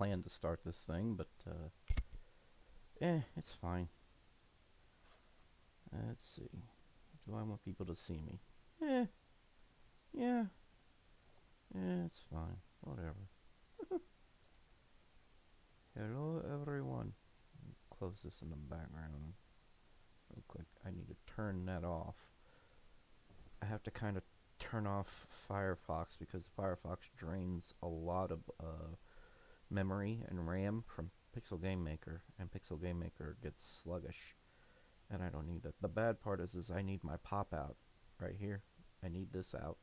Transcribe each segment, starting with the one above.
planned to start this thing, but it's fine. Let's see. Do I want people to see me? Eh, yeah, it's fine. Whatever. Hello, everyone. Close this in the background. Real quick. I need to turn that off. I have to kind of turn off Firefox because Firefox drains a lot of memory and RAM from Pixel Game Maker, and Pixel Game Maker gets sluggish, and I don't need that. The bad part is I need my pop out right here. I need this out,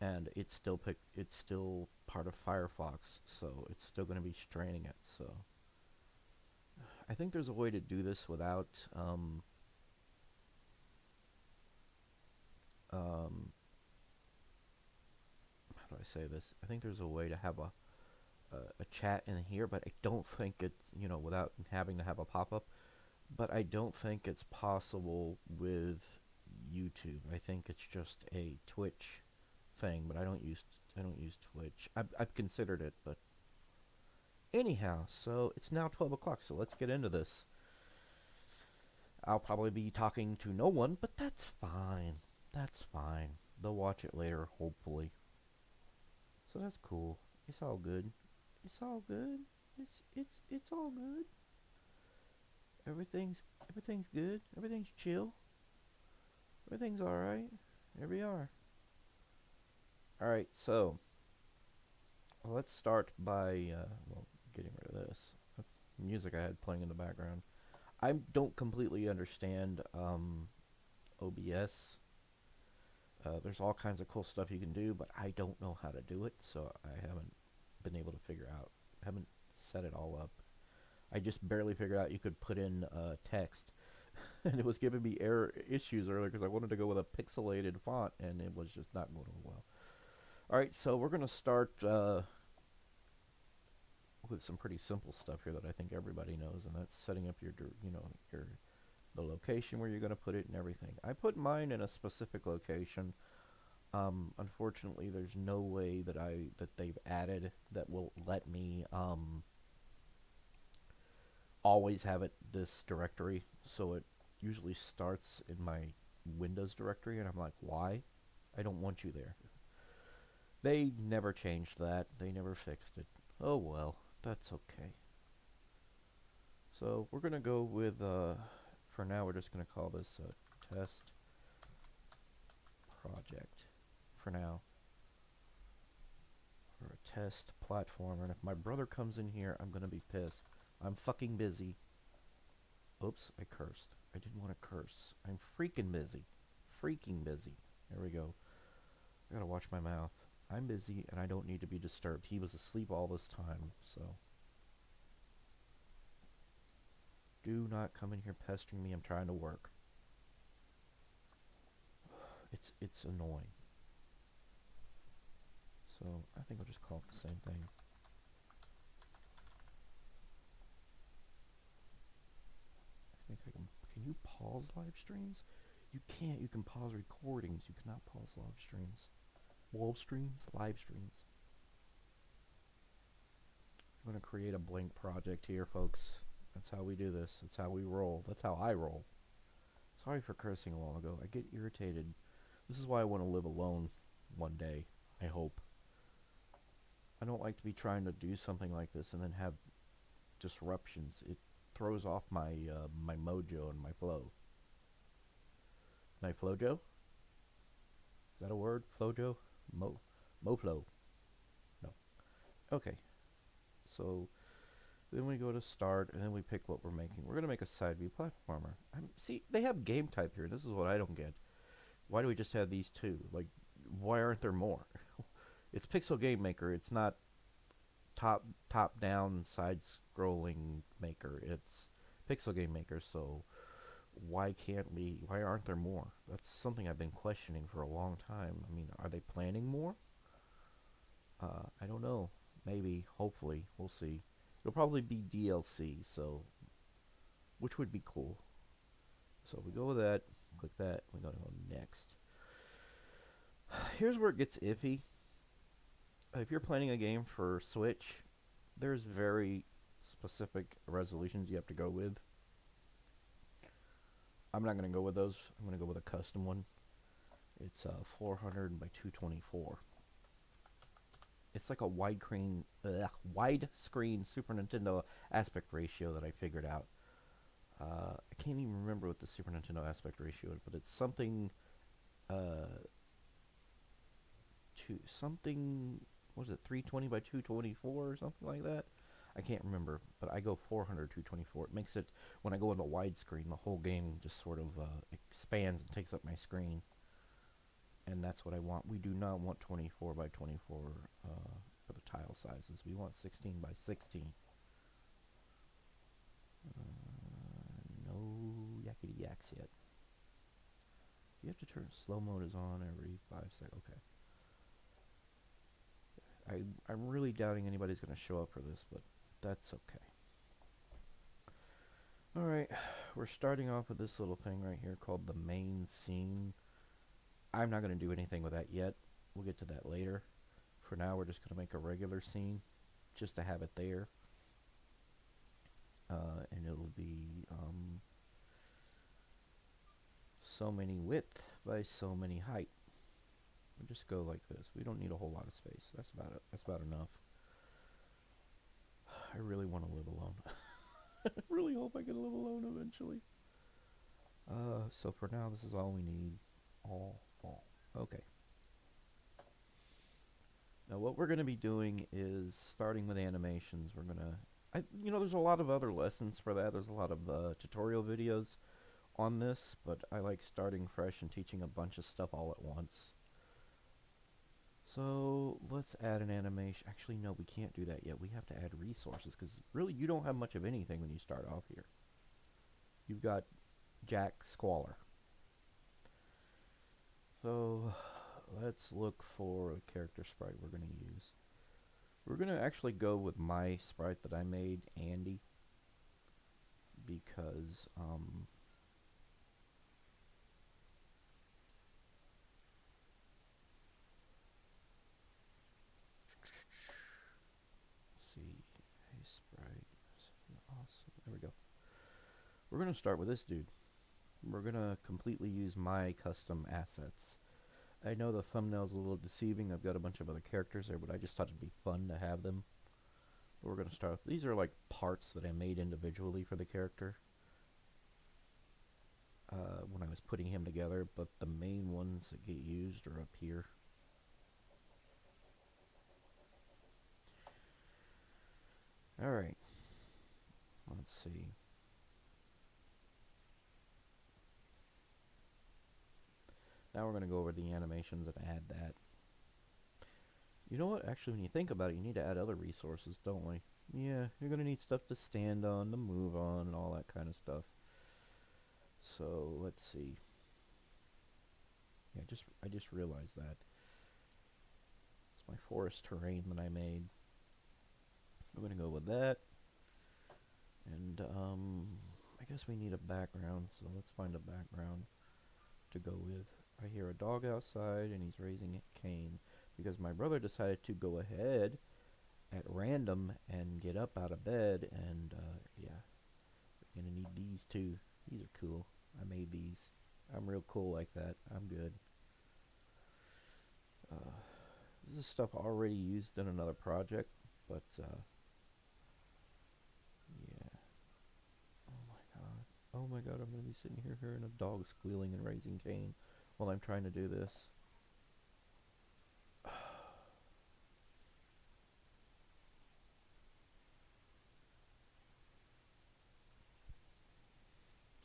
and it's still part of Firefox, so it's still going to be straining it. So I think there's a way to do this without how do I say this? I think there's a way to have a chat in here, but I don't think it's, without having to have a pop-up. But I don't think it's possible with YouTube. I think it's just a Twitch thing, but I don't use Twitch. I've considered it, but anyhow, so it's now 12 o'clock, so let's get into this. I'll probably be talking to no one, but that's fine. That's fine. They'll watch it later, hopefully. So that's cool. It's all good. It's all good. It's all good. Everything's good. Everything's chill. Everything's all right. Here we are. All right, so let's start by getting rid of this. That's music I had playing in the background. I don't completely understand OBS. There's all kinds of cool stuff you can do, but I don't know how to do it, so I haven't been able to figure out. Haven't set it all up. I just barely figured out you could put in text, and it was giving me error issues earlier because I wanted to go with a pixelated font, and it was just not going well. All right, so we're going to start with some pretty simple stuff here that I think everybody knows, and that's setting up your the location where you're going to put it and everything. I put mine in a specific location. Unfortunately, there's no way that they've added that will let me always have it this directory. So it usually starts in my Windows directory, and I'm like, why? I don't want you there. They never changed that. They never fixed it. Oh well, that's okay. So we're gonna go with for now, we're just going to call this a test project for now. Or a test platformer. And if my brother comes in here, I'm going to be pissed. I'm fucking busy. Oops, I cursed. I didn't want to curse. I'm freaking busy. Freaking busy. There we go. I got to watch my mouth. I'm busy and I don't need to be disturbed. He was asleep all this time, so. Do not come in here pestering me. I'm trying to work. It's annoying. So I think I'll just call it the same thing. I think I can you pause live streams? You can't. You can pause recordings. You cannot pause live streams. Live streams. I'm going to create a blank project here, folks. That's how we do this. That's how we roll. That's how I roll. Sorry for cursing a while ago. I get irritated. This is why I want to live alone one day, I hope. I don't like to be trying to do something like this and then have disruptions. It throws off my my mojo and my flow. My flojo? Is that a word? Flojo? Moflow. No. Okay. So then we go to start, and then we pick what we're making. We're going to make a side view platformer. See, they have game type here. This is what I don't get. Why do we just have these two? Like, why aren't there more? It's Pixel Game Maker. It's not top down side scrolling maker. It's Pixel Game Maker. So why aren't there more? That's something I've been questioning for a long time. I mean, are they planning more? I don't know. Maybe, hopefully, we'll see. It'll probably be DLC, so which would be cool. So we go with that, click that, we're gonna go next. Here's where it gets iffy. If you're planning a game for Switch, there's very specific resolutions you have to go with. I'm not going to go with those. I'm going to go with a custom one. It's 400 by 224. It's like a widescreen Super Nintendo aspect ratio that I figured out. I can't even remember what the Super Nintendo aspect ratio is, but it's something what is it, 320 by 224 or something like that? I can't remember, but I go 400 224. It makes it, when I go into widescreen, the whole game just sort of expands and takes up my screen. And that's what I want. We do not want 24 by 24 for the tile sizes. We want 16 by 16. No yakety yaks yet. You have to turn slow mode is on every 5 seconds. Okay. I'm really doubting anybody's going to show up for this, but that's okay. Alright, we're starting off with this little thing right here called the main scene. I'm not going to do anything with that yet. We'll get to that later. For now, we're just going to make a regular scene just to have it there. And it'll be so many width by so many height. We'll just go like this. We don't need a whole lot of space. That's about it. That's about enough. I really want to live alone. I really hope I can live alone eventually. So for now, this is all we need. All. Okay. Now what we're going to be doing is starting with animations. We're going to, there's a lot of other lessons for that. There's a lot of tutorial videos on this, but I like starting fresh and teaching a bunch of stuff all at once. So let's add an animation. Actually, no, we can't do that yet. We have to add resources because really you don't have much of anything when you start off here. You've got Jack Squalor. So let's look for a character sprite we're going to use. We're going to actually go with my sprite that I made, Andy, because hey sprite, awesome. There we go. We're going to start with this dude. We're going to completely use my custom assets. I know the thumbnail's a little deceiving. I've got a bunch of other characters there, but I just thought it'd be fun to have them. But we're going to start with, these are like parts that I made individually for the character when I was putting him together, but the main ones that get used are up here. Alright, let's see. Now we're going to go over the animations and add that. You know what? Actually, when you think about it, you need to add other resources, don't we? Yeah, you're going to need stuff to stand on, to move on, and all that kind of stuff. So, let's see. Yeah, I just realized that. It's my forest terrain that I made. I'm going to go with that. And, I guess we need a background, so let's find a background to go with. I hear a dog outside, and he's raising a cane, because my brother decided to go ahead at random and get up out of bed, and, yeah. We're going to need these too. These are cool. I made these. I'm real cool like that. I'm good. This is stuff already used in another project, but, yeah. Oh my god, I'm going to be sitting here hearing a dog squealing and raising cane while I'm trying to do this.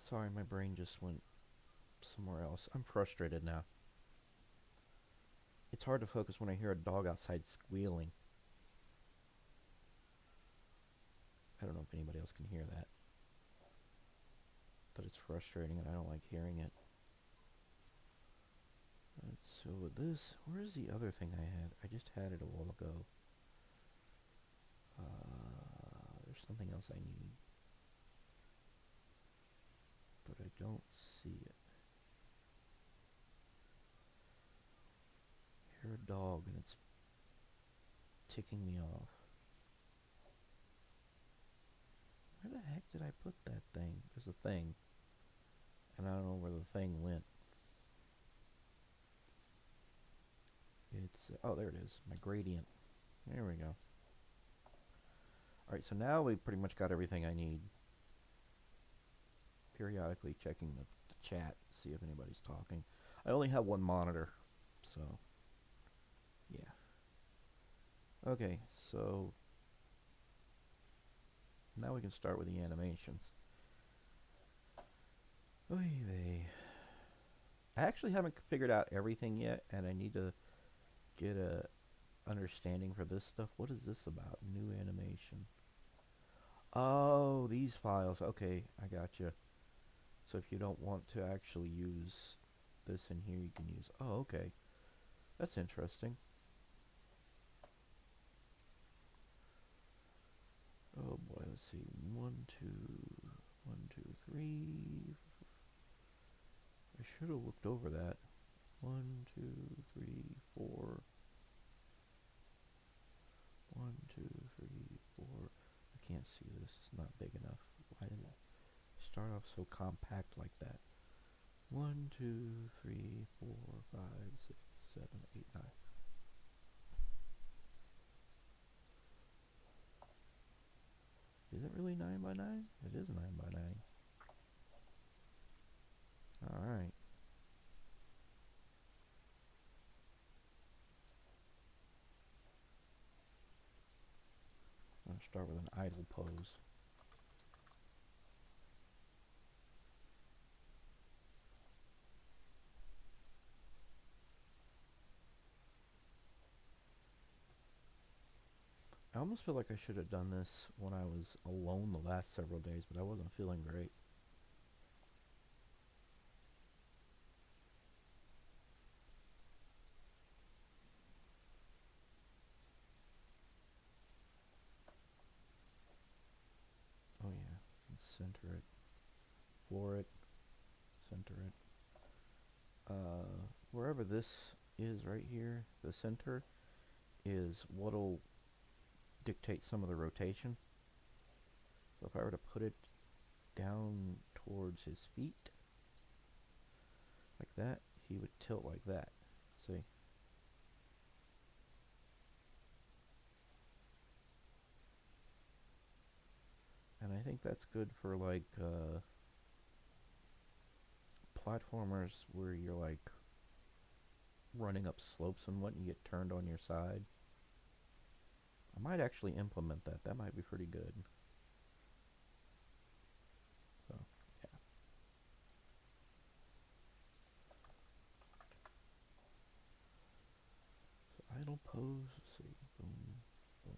Sorry, my brain just went somewhere else. I'm frustrated now. It's hard to focus when I hear a dog outside squealing. I don't know if anybody else can hear that. But it's frustrating and I don't like hearing it. So with this, where's the other thing I had? I just had it a while ago. There's something else I need. But I don't see it. I hear a dog and it's ticking me off. did I put that thing? There's a thing. And I don't know where the thing went. It's, oh, there it is. My gradient. There we go. Alright, so now we've pretty much got everything I need. Periodically checking the chat, see if anybody's talking. I only have one monitor, so yeah. Okay, so now we can start with the animations. Oy vey. I actually haven't figured out everything yet, and I need to get a understanding for this stuff. What is this about? New animation. Oh, these files. Okay, I gotcha. So if you don't want to actually use this in here, you can use... Oh, okay. That's interesting. Oh boy, let's see. 1, 2, 1, 2, 3. I should have looked over that. 1, 2, 3, 4. 1, 2, 3, 4. I can't see this. It's not big enough. Why did it start off so compact like that? 1, 2, 3, 4, 5, 6, 7, 8, 9. Is it really 9 by 9? It is 9 by 9. Alright. I'm going to start with an idle pose. I almost feel like I should have done this when I was alone the last several days, but I wasn't feeling great. Oh yeah, and center it, floor it, center it. Wherever this is right here, the center, is what'll dictate some of the rotation. So if I were to put it down towards his feet, like that, he would tilt like that. See? And I think that's good for like platformers where you're like running up slopes and what, and you get turned on your side. I might actually implement that. That might be pretty good. So, yeah. So idle pose, let's see. Boom, boom,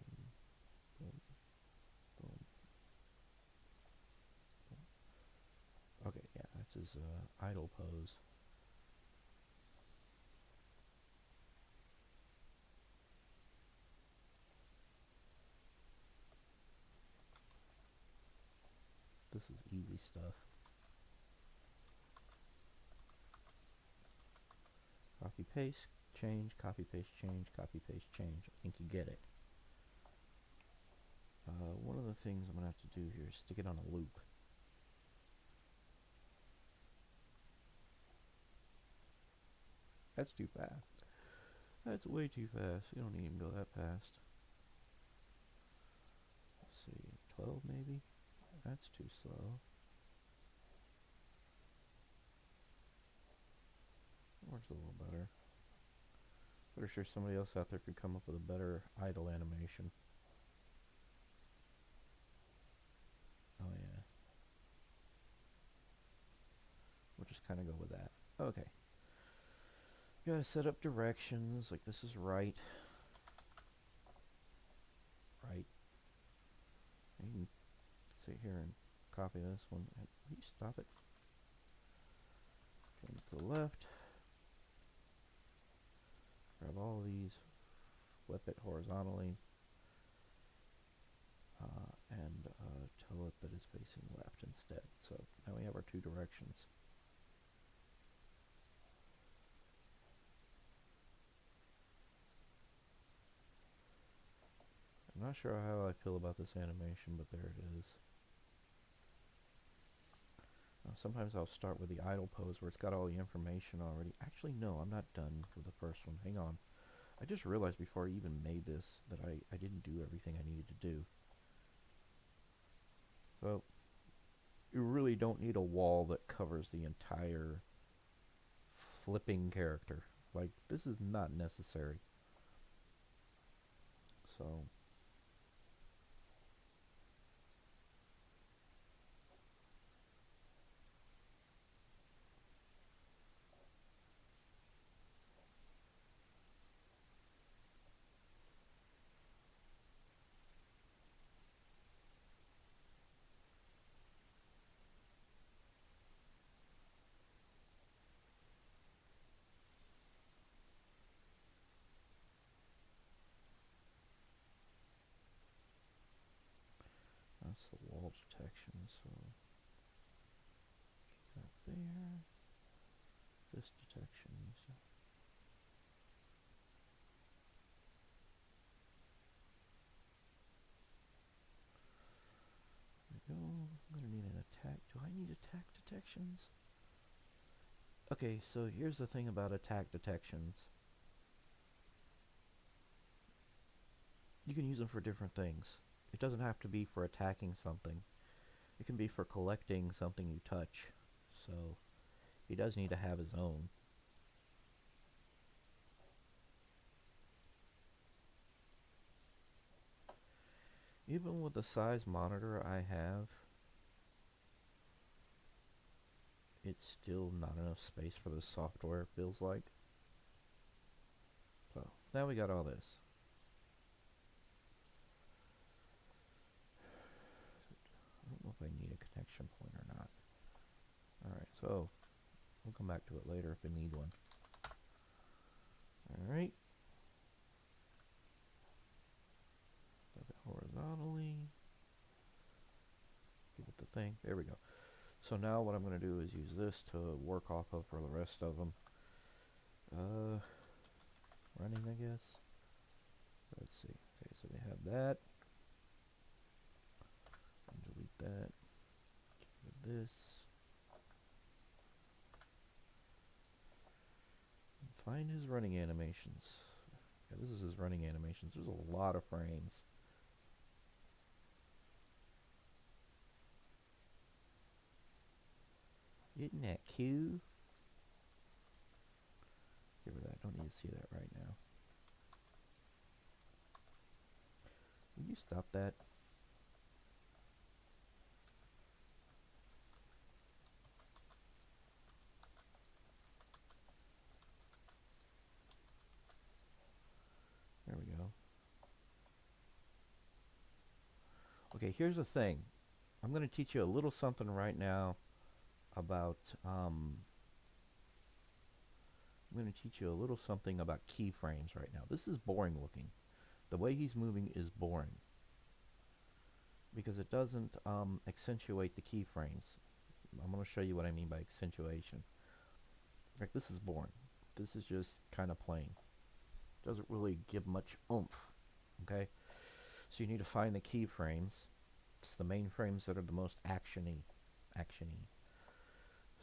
boom, boom, boom. Okay, yeah, that's his idle pose. This is easy stuff. Copy, paste, change, copy, paste, change, copy, paste, change. I think you get it. One of the things I'm going to have to do here is stick it on a loop. That's too fast. That's way too fast. You don't even go that fast. Let's see, 12 maybe? That's too slow. Works a little better. Pretty sure somebody else out there could come up with a better idle animation. Oh yeah. We'll just kind of go with that. Okay. You gotta set up directions, like this is right. Right. You can sit here and copy this one. Will you stop it? Change it to the left. Grab all of these, flip it horizontally, and tell it that it's facing left instead. So now we have our two directions. I'm not sure how I feel about this animation, but there it is. sometimes I'll start with the idle pose where it's got all the information already. Actually, no, I'm not done with the first one. Hang on. I just realized before I even made this that I didn't do everything I needed to do. So, you really don't need a wall that covers the entire flipping character. Like, this is not necessary. So, that's the wall detection. So, that there. This detection. So there we go. I'm going to need an attack. Do I need attack detections? Okay, so here's the thing about attack detections. You can use them for different things. It doesn't have to be for attacking something. It can be for collecting something you touch. So he does need to have his own. Even with the size monitor I have, it's still not enough space for the software, it feels like. So now we got all this. I don't know if I need a connection point or not. Alright, so we'll come back to it later if I need one. Alright. Flip it horizontally. Give it the thing. There we go. So now what I'm going to do is use this to work off of for the rest of them. Running, I guess. Let's see. Okay, so we have that. And delete that. Get rid of this. And find his running animations. Yeah, this is his running animations. There's a lot of frames. Isn't that cute? Give her that. Don't need to see that right now. Will you stop that? There we go. Okay, here's the thing. I'm going to teach you a little something right now about I'm going to teach you a little something about keyframes right now. This is boring looking. The way he's moving is boring because it doesn't accentuate the keyframes. I'm going to show you what I mean by accentuation. Like, this is boring. This is just kind of plain. Doesn't really give much oomph. Okay, so you need to find the keyframes. It's the main frames that are the most actiony.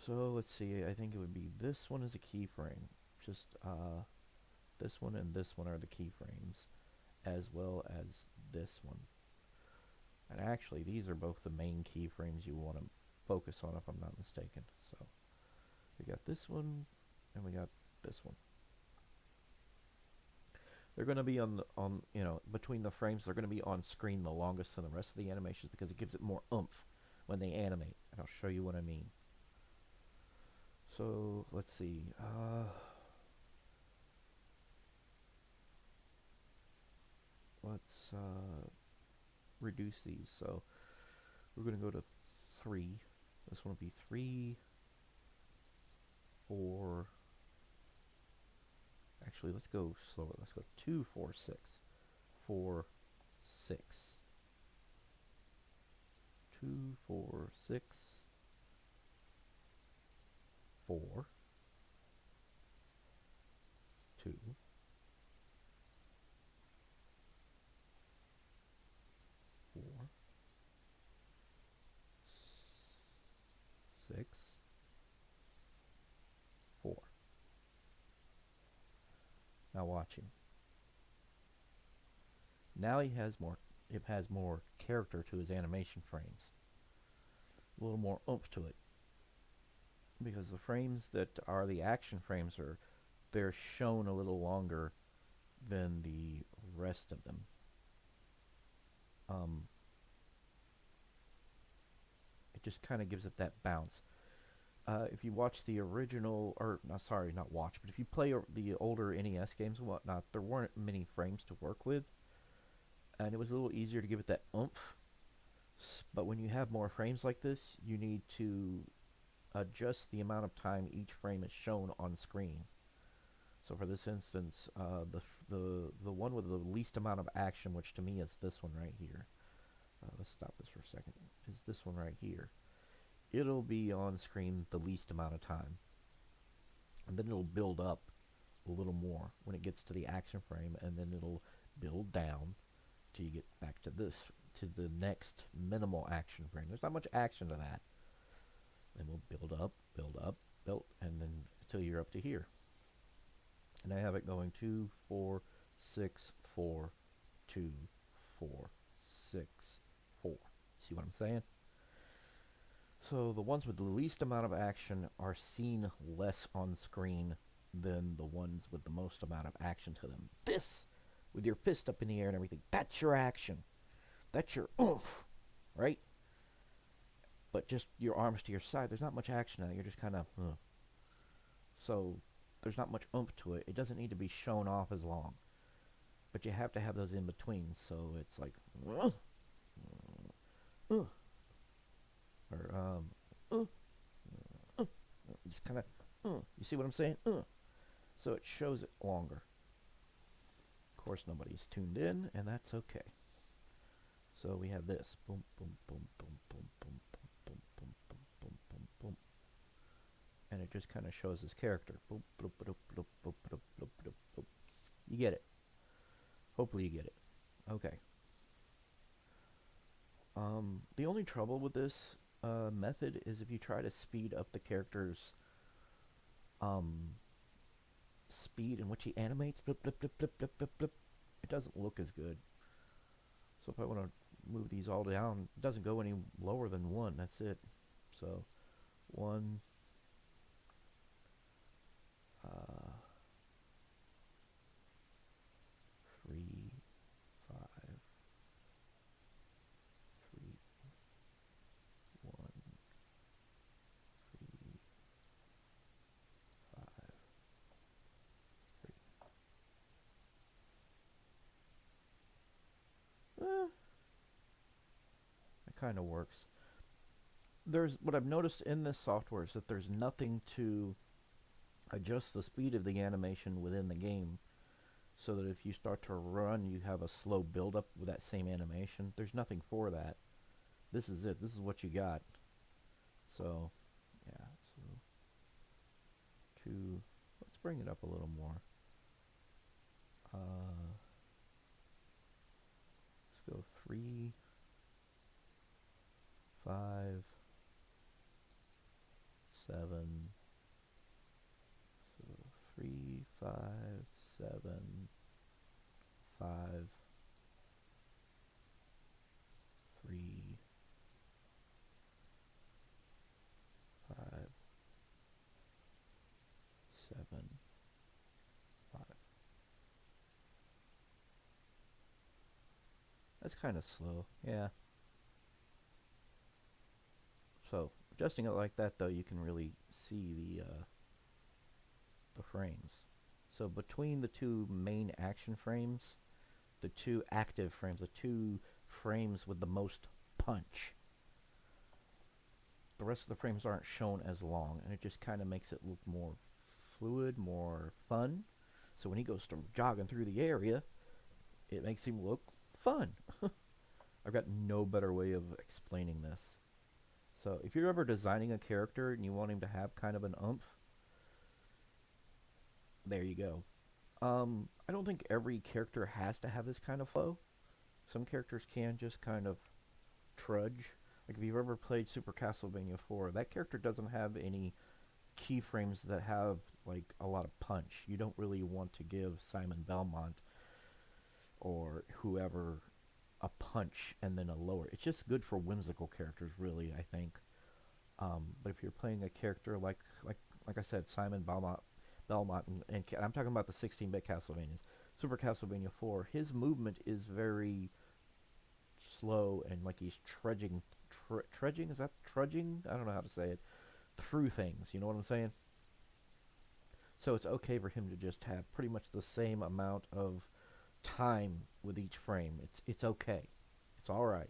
So let's see. I think it would be this one is a keyframe. Just this one and this one are the keyframes, as well as this one. And actually, these are both the main keyframes you want to focus on, if I'm not mistaken. So we got this one, and we got this one. They're going to be on between the frames. They're going to be on screen the longest than the rest of the animations because it gives it more oomph when they animate. And I'll show you what I mean. So let's see. Let's reduce these. So we're going to go to 3. This one will be 3, 4. Actually, let's go slower. Let's go 2, 4, 6. 4, 6. 2, 4, 6. 4. 2. 4. 6. watching. Now it has more character to his animation frames. A little more oomph to it. Because the frames that are the action frames they're shown a little longer than the rest of them. It just kind of gives it that bounce. If you watch the original, or no, sorry, not watch, but if you play the older NES games and whatnot, there weren't many frames to work with, and it was a little easier to give it that oomph. But when you have more frames like this, you need to adjust the amount of time each frame is shown on screen. So for this instance, the one with the least amount of action, which to me is this one right here. Let's stop this for a second. Is this one right here? It'll be on screen the least amount of time, and then it'll build up a little more when it gets to the action frame, and then it'll build down till you get back to the next minimal action frame. There's not much action to that. Then we'll build up, and then until you're up to here. And I have it going 2, 4, 6, 4, 2, 4, 6, 4. See what I'm saying? So the ones with the least amount of action are seen less on screen than the ones with the most amount of action to them. This, with your fist up in the air and everything, that's your action. That's your oomph, right? But just your arms to your side, there's not much action in it. You're just kind of, So there's not much oomph to it. It doesn't need to be shown off as long. But you have to have those in between, so it's like, or just kind of, you see what I'm saying? So it shows it longer. Of course, nobody's tuned in, and that's okay. So we have this, boom, boom, boom, boom, boom, boom, boom, boom, boom, boom, boom, boom, boom, and it just kind of shows his character. Boop, boop, boop, boop, boop, boop, boop, boop, boop. You get it. Hopefully you get it. Okay. The only trouble with this method is if you try to speed up the character's speed in which he animates, blip, blip, blip, blip, blip, blip, blip, it doesn't look as good. So if I want to move these all down, it doesn't go any lower than 1. That's it. So 1, 3, 5, 3, 1, 3, 5, 3. It kind of works. There's what I've noticed in this software is that there's nothing to adjust the speed of the animation within the game, so that if you start to run, you have a slow build-up with that same animation. There's nothing for that. This is it. This is what you got. So, yeah. So, let's bring it up a little more. Let's go 3, 5, 7. So 3, 5, 7, 5, 3, 5, 7, 5. That's kind of slow, yeah. So adjusting it like that, though, you can really see the frames. So between the two main action frames, the two active frames, the two frames with the most punch, the rest of the frames aren't shown as long, and it just kind of makes it look more fluid, more fun. So when he goes to jogging through the area, it makes him look fun. I've got no better way of explaining this. So if you're ever designing a character and you want him to have kind of an oomph, there you go. I don't think every character has to have this kind of flow. Some characters can just kind of trudge. Like if you've ever played Super Castlevania 4, that character doesn't have any keyframes that have like a lot of punch. You don't really want to give Simon Belmont or whoever a punch and then a lower. It's just good for whimsical characters, really, I think. But if you're playing a character like I said, Simon Belmont, and I'm talking about the 16-bit Castlevanias, Super Castlevania 4, his movement is very slow and like he's trudging. Is that trudging? I don't know how to say it. Through things, you know what I'm saying? So it's okay for him to just have pretty much the same amount of time with each frame. It's okay. It's all right.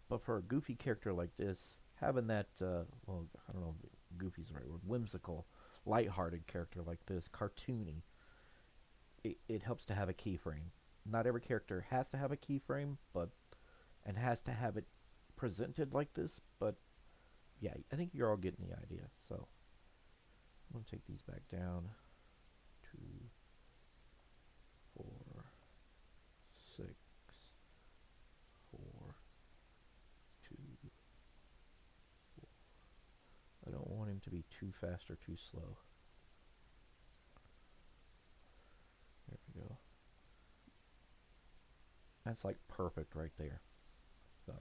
But for a goofy character like this, having that well, I don't know if goofy's the right word, whimsical, lighthearted character like this, cartoony, it helps to have a keyframe. Not every character has to have a keyframe, but and has to have it presented like this, but yeah, I think you're all getting the idea. So I'm going to take these back down. 2, 4, 6, 4, 2, 4. I don't want him to be too fast or too slow. There we go. That's like perfect right there. So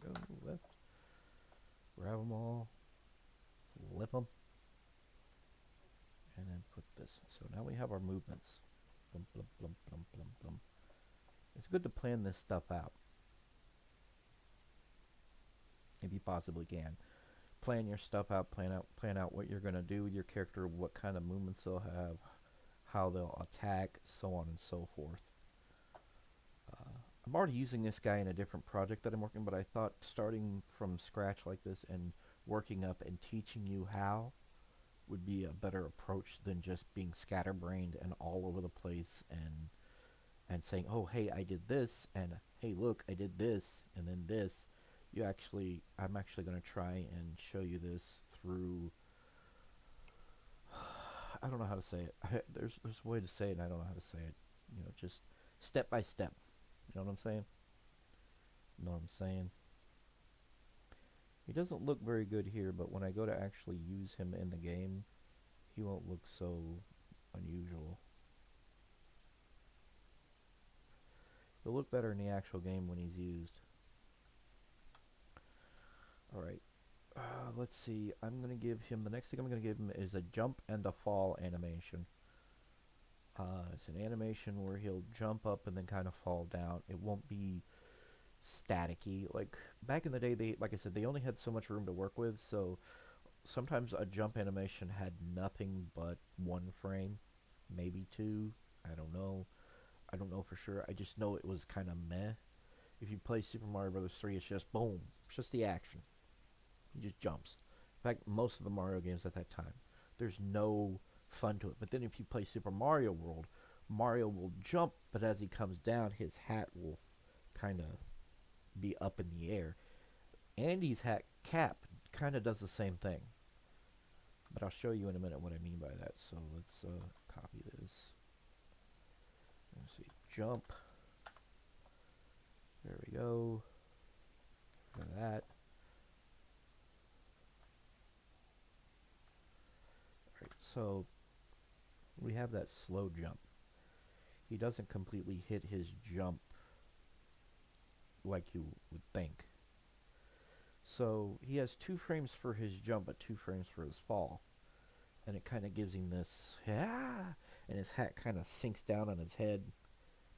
go left, grab them all, flip them, and then put this. So now we have our movements. Blum, blum, blum, blum, blum, blum. It's good to plan this stuff out if you possibly can. Plan your stuff out. Plan out what you're gonna do with your character, what kind of movements they'll have, how they'll attack, so on and so forth. I'm already using this guy in a different project that I'm working, but I thought starting from scratch like this and working up and teaching you how would be a better approach than just being scatterbrained and all over the place and saying, oh, hey, I did this, and hey, look, I did this, and then this. I'm actually going to try and show you this through, I don't know how to say it. There's a way to say it, and I don't know how to say it. You know, just step by step. You know what I'm saying? You know what I'm saying? He doesn't look very good here, but when I go to actually use him in the game, he won't look so unusual. He'll look better in the actual game when he's used. Alright, let's see. I'm going to give him, the next thing I'm going to give him is a jump and a fall animation. It's an animation where he'll jump up and then kind of fall down. It won't be staticky. Like back in the day, like I said, they only had so much room to work with, so sometimes a jump animation had nothing but 1 frame, maybe 2. I don't know. I don't know for sure. I just know it was kind of meh. If you play Super Mario Bros. 3, it's just boom. It's just the action. He just jumps. In fact, most of the Mario games at that time, there's no fun to it. But then if you play Super Mario World, Mario will jump, but as he comes down, his hat will kind of be up in the air. Andy's hat cap kind of does the same thing. But I'll show you in a minute what I mean by that. So let's copy this. Let's see. Jump. There we go. Look at that. Alright, so we have that slow jump. He doesn't completely hit his jump like you would think. So he has 2 frames for his jump, but 2 frames for his fall. And it kind of gives him this, ah, and his hat kind of sinks down on his head.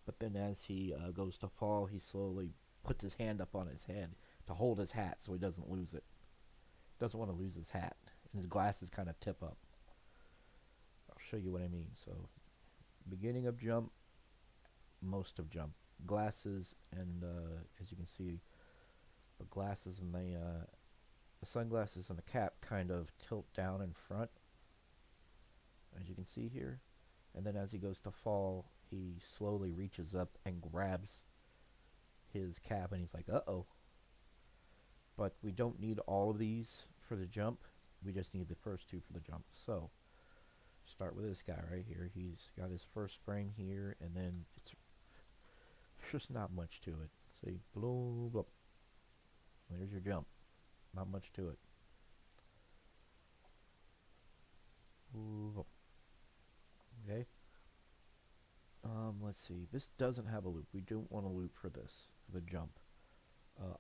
But then as he goes to fall, he slowly puts his hand up on his head to hold his hat so he doesn't lose it. Doesn't want to lose his hat. And his glasses kind of tip up. I'll show you what I mean. So, beginning of jump, most of jump. Glasses, and as you can see, the glasses and the sunglasses and the cap kind of tilt down in front, as you can see here. And then as he goes to fall, he slowly reaches up and grabs his cap, and he's like, uh-oh. But we don't need all of these for the jump. We just need the first 2 for the jump. So, start with this guy right here. He's got his first frame here, and then there's just not much to it. See, blow, blow. There's your jump. Not much to it. Ooh. Okay. Let's see. This doesn't have a loop. We don't want a loop for this, for the jump.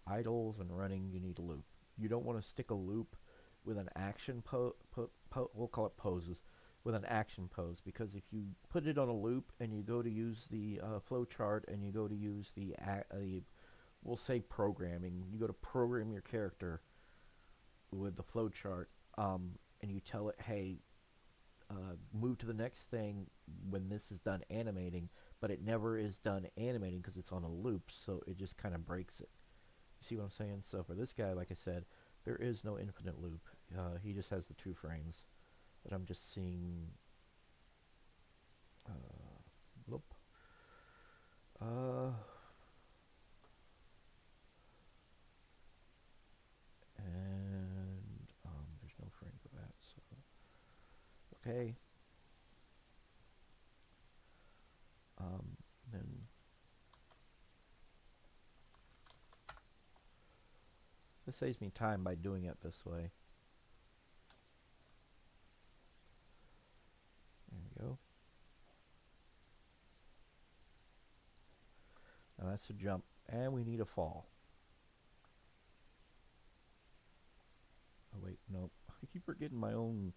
Idles and running, you need a loop. You don't want to stick a loop with an action we'll call it poses, with an action pose, because if you put it on a loop and you go to use the flow chart and you go to use the we'll say programming, you go to program your character with the flow chart, and you tell it, hey, move to the next thing when this is done animating, but it never is done animating because it's on a loop, so it just kind of breaks it. You see what I'm saying? So for this guy, like I said, there is no infinite loop. He just has the 2 frames. But I'm just seeing... bloop. And there's no frame for that, so... Okay. Then... This saves me time by doing it this way. There we go. Now that's a jump. And we need a fall. Oh wait, no. I keep forgetting my own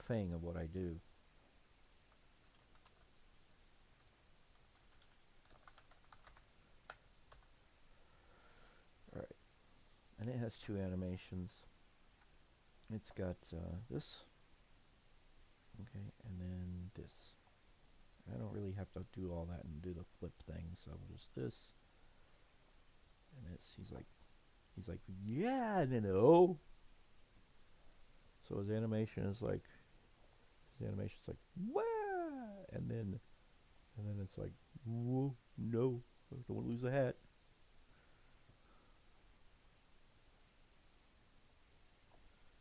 thing of what I do. Alright. And it has 2 animations. It's got this. Okay, and then this. I don't really have to do all that and do the flip thing, so just this. And this, he's like, yeah, and then oh. So his animation is like, wah, and then it's like, whoa, no, I don't want to lose the hat.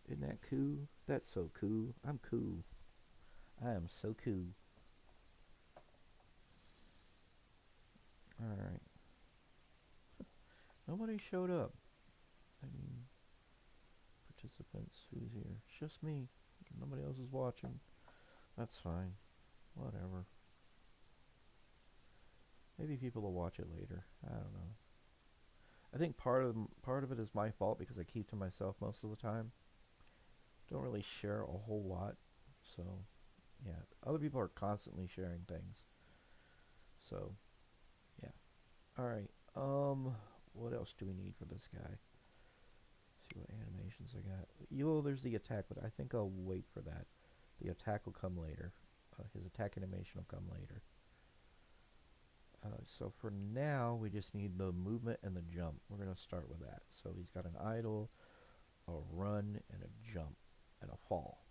Isn't that cool? That's so cool. I'm cool. I am so cool. Alright. Nobody showed up. I mean, participants, who's here? It's just me. Nobody else is watching. That's fine. Whatever. Maybe people will watch it later. I don't know. I think part of it is my fault because I keep to myself most of the time. Don't really share a whole lot. So, yeah. Other people are constantly sharing things. So, yeah. Alright. What else do we need for this guy? See what animations I got. There's the attack, but I think I'll wait for that. The attack will come later. His attack animation will come later. So for now, we just need the movement and the jump. We're going to start with that. So he's got an idle, a run, and a jump, and a fall.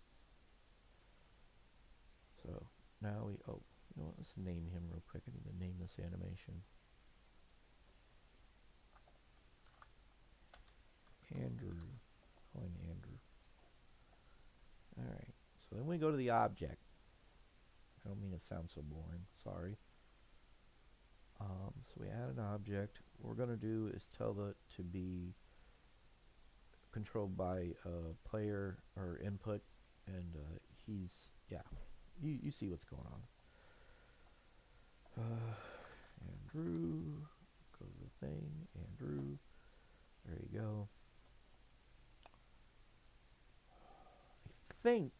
So now you know what, let's name him real quick. I need to name this animation. Andrew. Call him Andrew. Alright, so then we go to the object. I don't mean to sound so boring, sorry. So we add an object. What we're going to do is tell it to be controlled by player or input, and he's, yeah, you see what's going on. Andrew, go to the thing, Andrew, there you go. I think,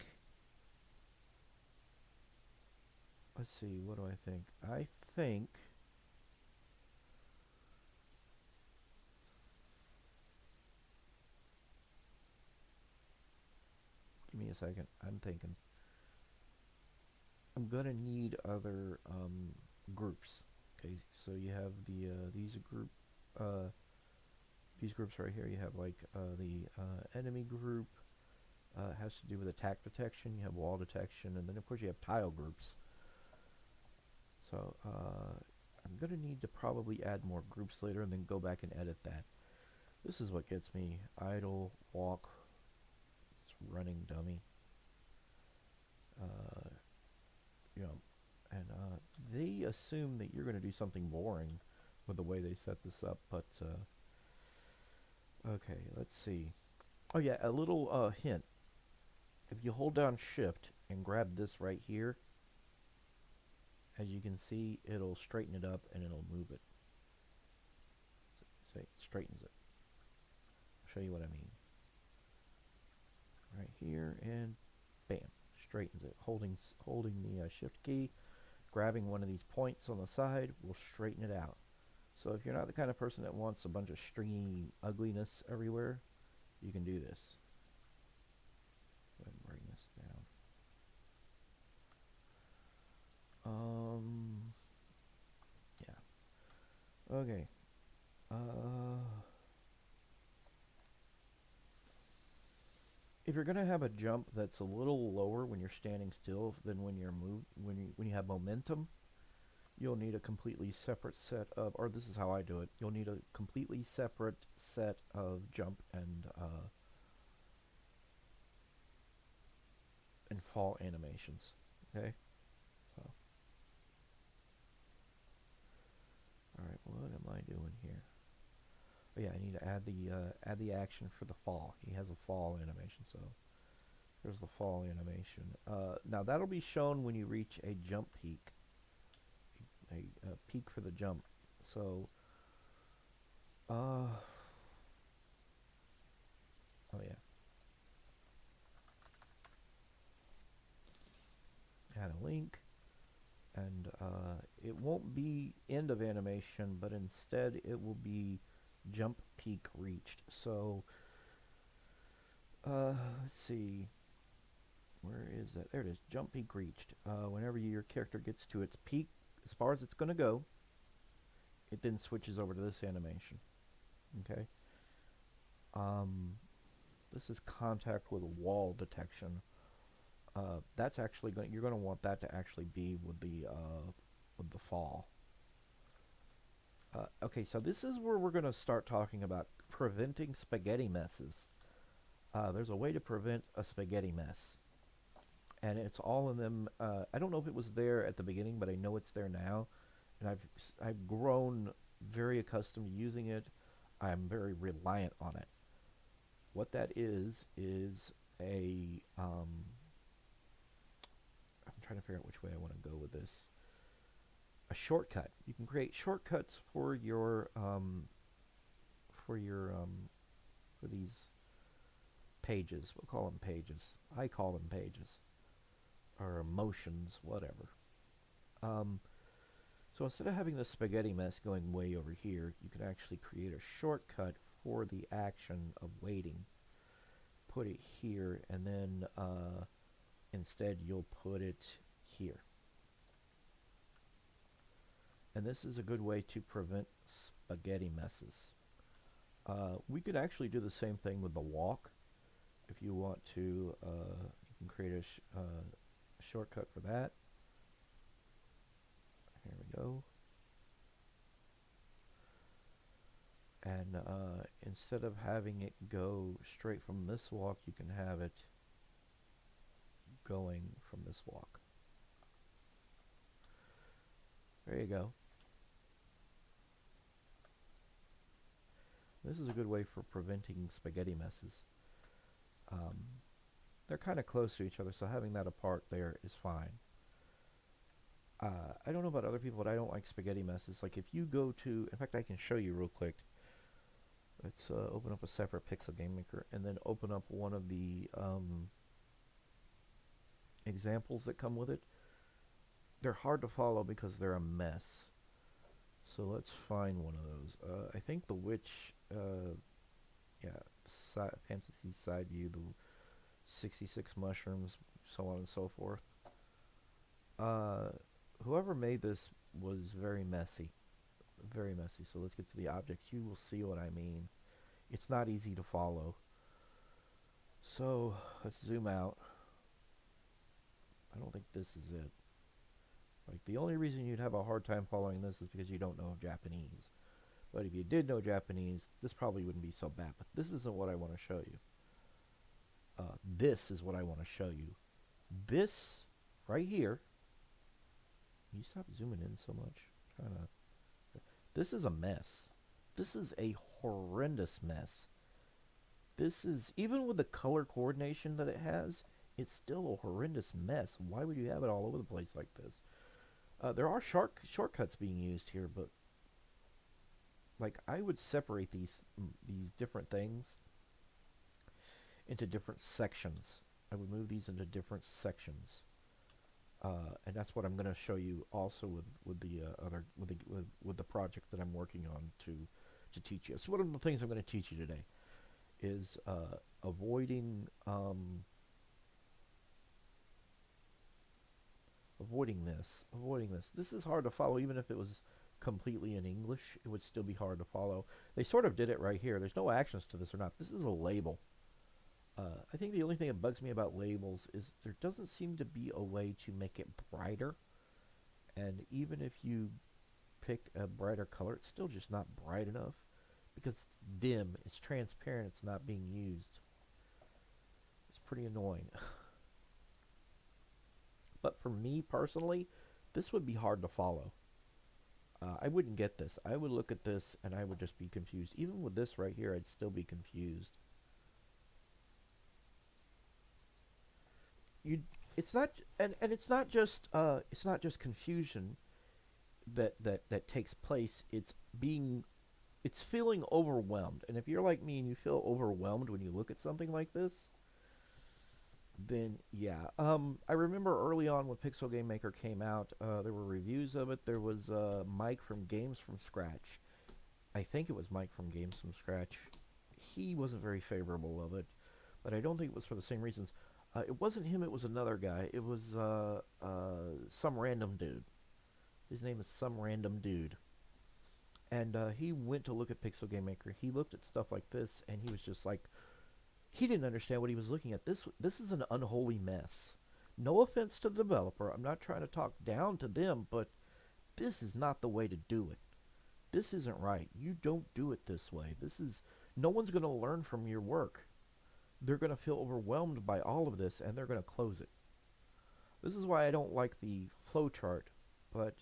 let's see, what do I think? I think give me a second, I'm thinking. I'm gonna need other groups. Okay, so you have the these groups right here. You have like the enemy group, has to do with attack detection. You have wall detection, and then of course you have tile groups. So I'm gonna need to probably add more groups later, and then go back and edit that. This is what gets me: idle, walk, it's running dummy. You know, and they assume that you're going to do something boring with the way they set this up, but Okay, let's see. Oh yeah, a little hint. If you hold down shift and grab this right here, as you can see, it'll straighten it up and it'll move it. Say, it straightens it. I'll show you what I mean. Right here, and bam, straightens it. Holding the shift key, grabbing one of these points on the side will straighten it out. So if you're not the kind of person that wants a bunch of stringy ugliness everywhere, you can do this. Go ahead and bring this down. Yeah. Okay. If you're gonna have a jump that's a little lower when you're standing still than when you're when you have momentum, you'll need a completely separate set of, or this is how I do it. You'll need a completely separate set of jump and fall animations. Okay. So, all right. What am I doing here? Oh yeah, I need to add the action for the fall. He has a fall animation, so there's the fall animation. Now that'll be shown when you reach a jump peak, a peak for the jump. So, oh yeah, add a link, and it won't be end of animation, but instead it will be jump peak reached. So, let's see. Where is that? There it is. Jump peak reached. Whenever your character gets to its peak, as far as it's going to go, it then switches over to this animation. Okay. This is contact with wall detection. That's actually going. You're going to want that to actually be with the fall. Okay, so this is where we're going to start talking about preventing spaghetti messes. There's a way to prevent a spaghetti mess, and it's all in them. I don't know if it was there at the beginning, but I know it's there now, and I've grown very accustomed to using it. I'm very reliant on it. What that is a I'm trying to figure out which way I want to go with this. A shortcut. You can create shortcuts for your for these pages. We'll call them pages. I call them pages, or emotions, whatever. So instead of having the spaghetti mess going way over here, you can actually create a shortcut for the action of waiting. Put it here, and then instead you'll put it here. And this is a good way to prevent spaghetti messes. We could actually do the same thing with the walk. If you want to, you can create a shortcut for that. Here we go. And instead of having it go straight from this walk, you can have it going from this walk. There you go. This is a good way for preventing spaghetti messes. They're kind of close to each other, so having that apart there is fine. I don't know about other people, but I don't like spaghetti messes. Like if you go to, in fact, I can show you real quick. Let's open up a separate Pixel Game Maker and then open up one of the examples that come with it. They're hard to follow because they're a mess. So let's find one of those. I think the witch, yeah, fantasy side view, the 66 mushrooms, so on and so forth. Whoever made this was very messy. Very messy. So let's get to the objects. You will see what I mean. It's not easy to follow. So let's zoom out. I don't think this is it. Like the only reason you'd have a hard time following this is because you don't know Japanese. But if you did know Japanese, this probably wouldn't be so bad. But this isn't what I want to show you. This is what I want to show you. This right here. Can you stop zooming in so much? This is a mess. This is a horrendous mess. This is, even with the color coordination that it has, it's still a horrendous mess. Why would you have it all over the place like this? There are shortcuts being used here, but like I would separate these different things into different sections. I would move these into different sections, and that's what I'm going to show you also with the with the project that I'm working on to teach you. So one of the things I'm going to teach you today is avoiding this. This is hard to follow. Even if it was completely in English, it would still be hard to follow. They sort of did it right here. There's no actions to this or not. This is a label. I think the only thing that bugs me about labels is there doesn't seem to be a way to make it brighter. And even if you pick a brighter color, it's still just not bright enough because it's dim, it's transparent, it's not being used. It's pretty annoying. But for me personally, this would be hard to follow. I wouldn't get this. I would look at this and I would just be confused. Even with this right here, I'd still be confused. You, it's not, and it's not just confusion that takes place. It's feeling overwhelmed. And if you're like me and you feel overwhelmed when you look at something like this, then yeah. I remember early on when Pixel Game Maker came out, there were reviews of it. There was Mike from Games from Scratch. I think it was Mike from Games from Scratch. He wasn't very favorable of it, but I don't think it was for the same reasons. It wasn't him, it was another guy. It was some random dude. His name is some random dude. And he went to look at Pixel Game Maker. He looked at stuff like this, and he was just like, he didn't understand what he was looking at. This is an unholy mess. No offense to the developer. I'm not trying to talk down to them, but this is not the way to do it. This isn't right. You don't do it this way. No one's going to learn from your work. They're going to feel overwhelmed by all of this, and they're going to close it. This is why I don't like the flowchart, but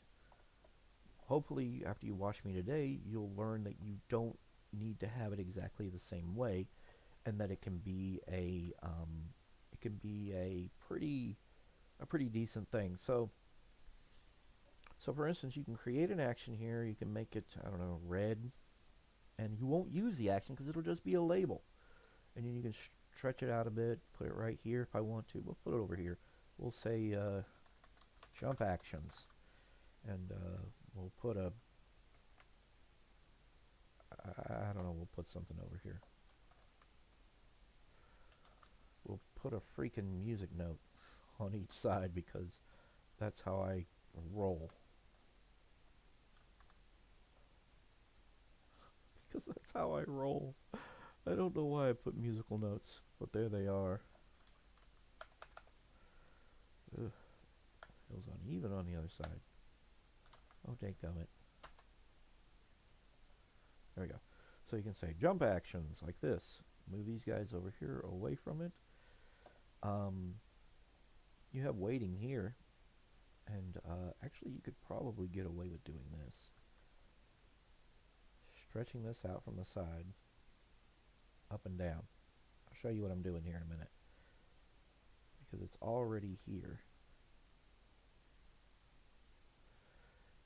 hopefully after you watch me today, you'll learn that you don't need to have it exactly the same way, and that it can be a pretty decent thing. So for instance, you can create an action here. You can make it, I don't know, red, and you won't use the action because it'll just be a label. And then you can stretch it out a bit, put it right here if I want to. We'll put it over here. We'll say jump actions, and we'll put I don't know, we'll put something over here. We'll put a freaking music note on each side because that's how I roll. Because that's how I roll. I don't know why I put musical notes, but there they are. Ugh. Feels uneven on the other side. Oh, dadgummit. There we go. So you can say jump actions like this. Move these guys over here away from it. You have waiting here. And actually you could probably get away with doing this. Stretching this out from the side. Up and down. I'll show you what I'm doing here in a minute. Because it's already here.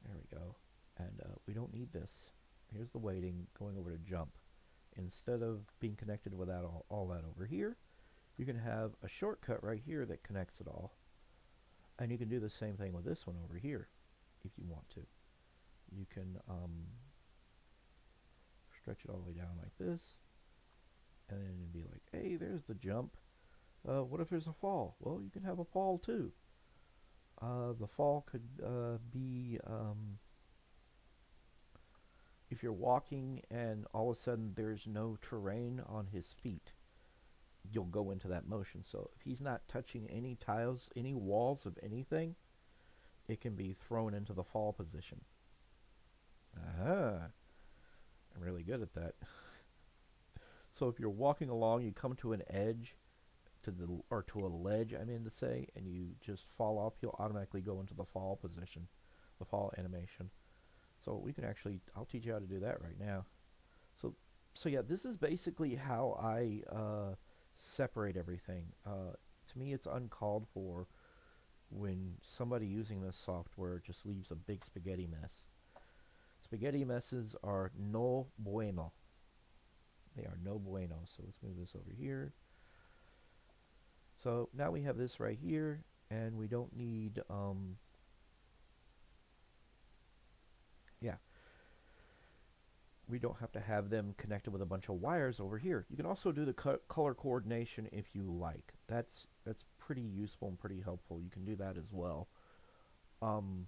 There we go. And we don't need this. Here's the waiting going over to jump. Instead of being connected without all that over here, you can have a shortcut right here that connects it all. And you can do the same thing with this one over here if you want to. You can stretch it all the way down like this. And then be like, hey, there's the jump. What if there's a fall? Well, you can have a fall too. The fall could be if you're walking and all of a sudden there's no terrain on his feet, you'll go into that motion. So if he's not touching any tiles, any walls of anything, it can be thrown into the fall position. I'm really good at that. So if you're walking along, you come to an edge, to a ledge, I mean to say, and you just fall off, you'll automatically go into the fall position, the fall animation. So we can actually, I'll teach you how to do that right now. So So yeah, this is basically how I separate everything. To me, it's uncalled for when somebody using this software just leaves a big spaghetti mess. Spaghetti messes are no bueno. They are no bueno. So let's move this over here. So now we have this right here, and we don't need, yeah, we don't have to have them connected with a bunch of wires over here. You can also do the color coordination if you like. That's pretty useful and pretty helpful. You can do that as well. Move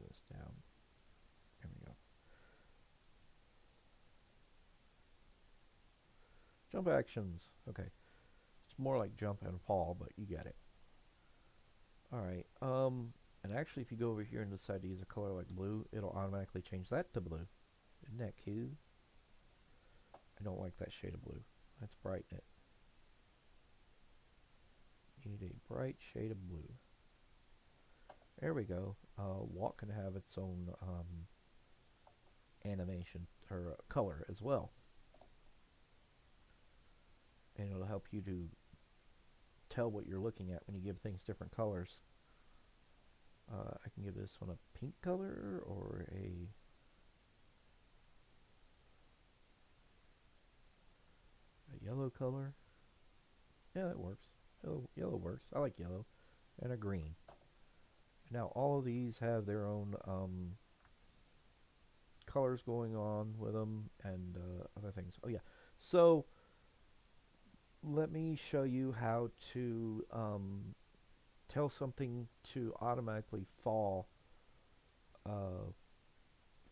this down. There we go. Jump actions. Okay. It's more like jump and fall, but you get it. Alright. And actually, if you go over here and decide to use a color like blue, it'll automatically change that to blue. Isn't that cute? I don't like that shade of blue. Let's brighten it. Need a bright shade of blue. There we go. Walk can have its own animation or color as well. And it'll help you to tell what you're looking at when you give things different colors. I can give this one a pink color or a yellow color. Yeah, that works. Yellow works. I like yellow. And a green. Now all of these have their own colors going on with them and other things. Oh yeah. So let me show you how to tell something to automatically fall,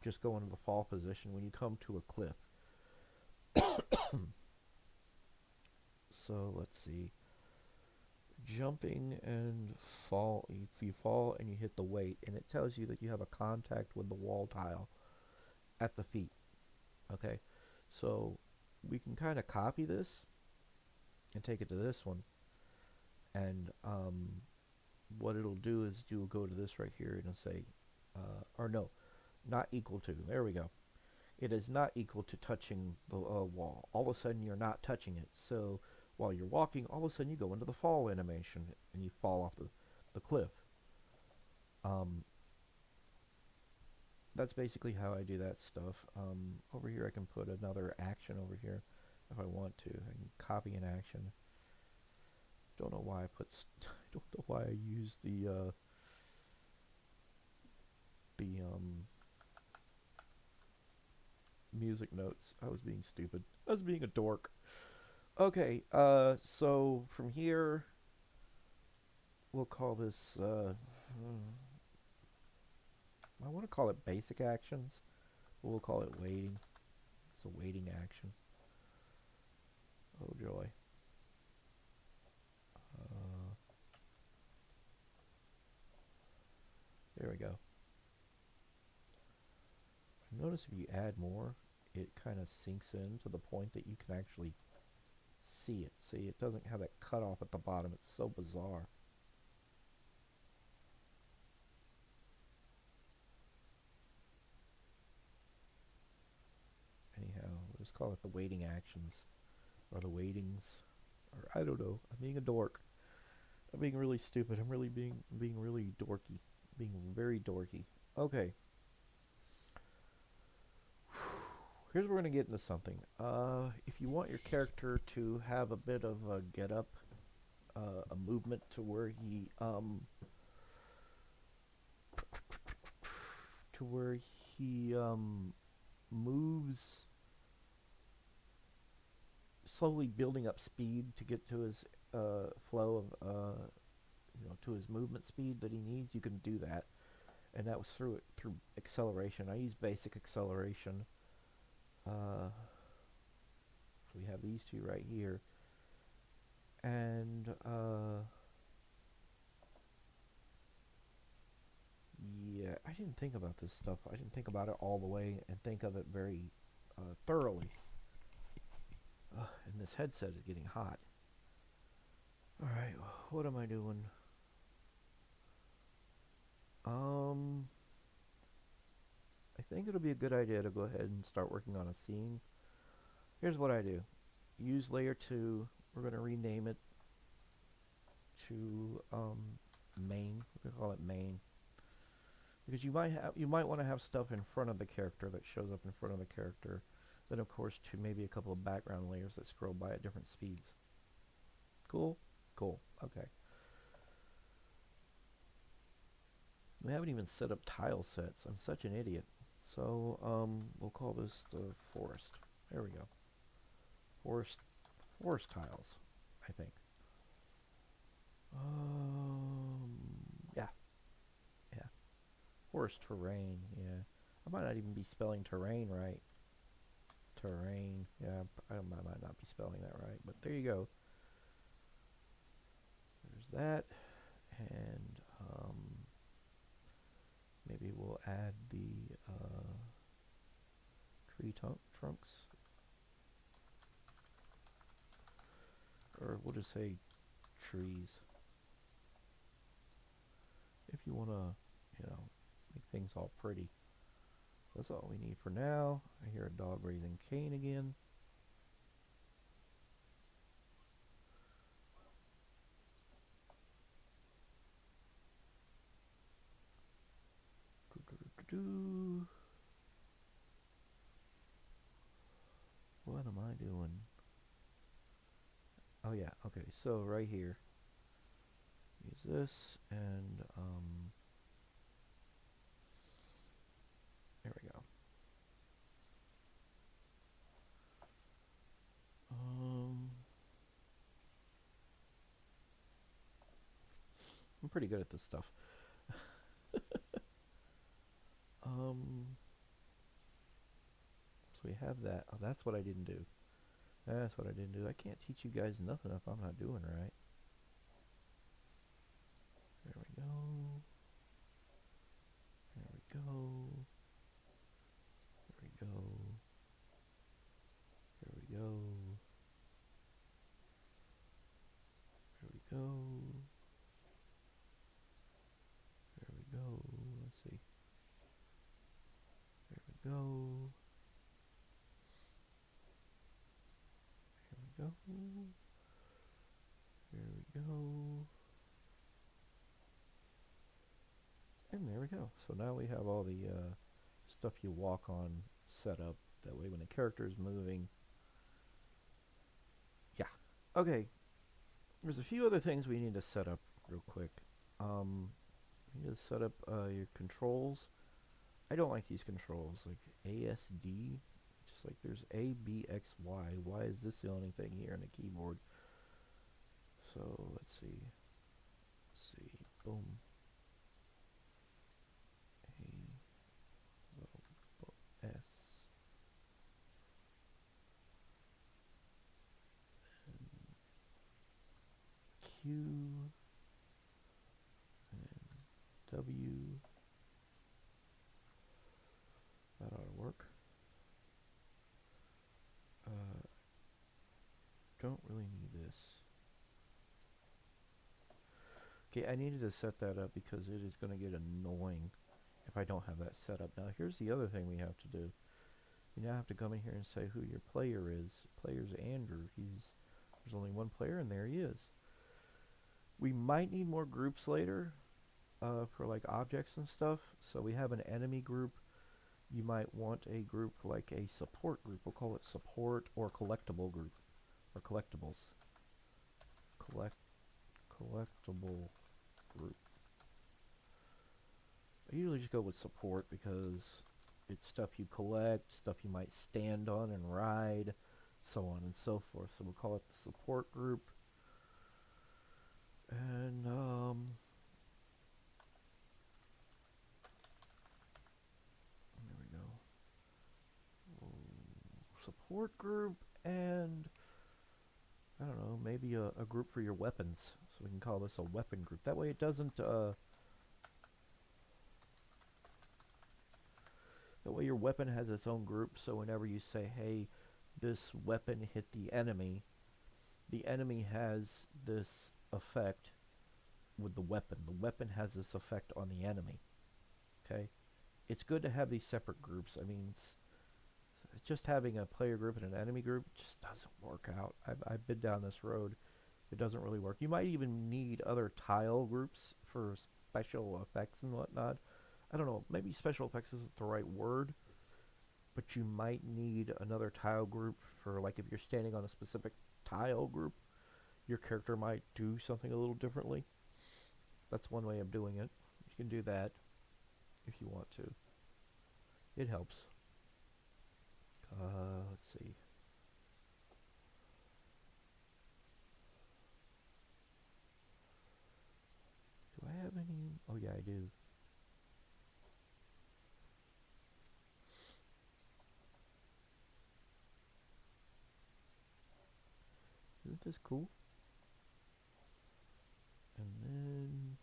just go into the fall position when you come to a cliff. So let's see. Jumping and fall, if you fall and you hit the weight, and it tells you that you have a contact with the wall tile at the feet. Okay, so we can kind of copy this and take it to this one, and what it'll do is you'll go to this right here and it'll say, or no, not equal to. There we go. It is not equal to touching the wall. All of a sudden, you're not touching it. So while you're walking, all of a sudden you go into the fall animation and you fall off the cliff. That's basically how I do that stuff. Over here, I can put another action over here if I want to. I can copy an action. Don't know why I put. Don't know why I used the music notes. I was being stupid. I was being a dork. Okay, so from here, we'll call this, I want to call it basic actions, but we'll call it waiting. It's a waiting action. Oh joy. There we go. Notice if you add more, it kind of sinks in to the point that you can actually see it. See, it doesn't have that cutoff at the bottom. It's so bizarre. Anyhow, we'll just call it the waiting actions, or the waitings, or I don't know. I'm being a dork. I'm being really stupid. I'm really being really dorky. Being very dorky. Okay. Here's where we're going to get into something. If you want your character to have a bit of a get up, a movement to where he moves, slowly building up speed to get to his flow of to his movement speed that he needs, you can do that, and that was through acceleration. I use basic acceleration. So we have these two right here, and yeah, I didn't think about this stuff. I didn't think about it all the way and think of it very thoroughly. And this headset is getting hot. Alright, what am I doing? I think it'll be a good idea to go ahead and start working on a scene. Here's what I do. Use layer 2. We're going to rename it to main. We're going to call it main. Because you might want to have stuff in front of the character that shows up in front of the character. Then of course maybe a couple of background layers that scroll by at different speeds. Cool? Cool. Okay. We haven't even set up tile sets. I'm such an idiot. So we'll call this the forest. There we go. Forest tiles, I think. Yeah. Forest terrain, yeah. I might not even be spelling terrain right. Terrain, yeah, I might not be spelling that right, but there you go. There's that, and maybe we'll add the tree trunks, or we'll just say trees. If you want to, make things all pretty. That's all we need for now. I hear a dog raising Cain again. What am I doing? Oh yeah, okay, so right here. Use this and there we go. I'm pretty good at this stuff. So we have that. Oh, that's what I didn't do. That's what I didn't do. I can't teach you guys nothing if I'm not doing right. There we go. There we go. There we go. There we go. There we go. There we go. Let's see. There we go. There we go. There we go. And there we go. So now we have all the stuff you walk on set up. That way when the character is moving. Yeah. Okay. There's a few other things we need to set up real quick. You need to set up your controls. I don't like these controls, like ASD. Just like there's A, B, X, Y. Why is this the only thing here on the keyboard? So let's see. Let's see. Boom. A, S. And Q. And W. That ought to work. Don't really need this. Okay, I needed to set that up because it is going to get annoying if I don't have that set up. Now here's the other thing we have to do. You now have to come in here and say who your player is. Player's Andrew. There's only one player and there he is. We might need more groups later for like objects and stuff. So we have an enemy group. You might want a group like a support group. We'll call it support or collectible group. Or collectibles. Collectible group. I usually just go with support because it's stuff you collect, stuff you might stand on and ride, so on and so forth. So we'll call it the support group. And there we go. Support group, and I don't know, maybe a group for your weapons. So we can call this a weapon group. That way it doesn't that way your weapon has its own group, so whenever you say, hey, this weapon hit the enemy has this effect with the weapon. The weapon has this effect on the enemy. Okay? it's good to have these separate groups. I mean, just having a player group and an enemy group just doesn't work out. I've been down this road. It doesn't really work. You might even need other tile groups for special effects and whatnot. I don't know, maybe special effects isn't the right word, but you might need another tile group for, like, if you're standing on a specific tile group, your character might do something a little differently. That's one way of doing it. You can do that if you want to. It helps. Let's see. Do I have any? Oh yeah, I do. Isn't this cool? And then...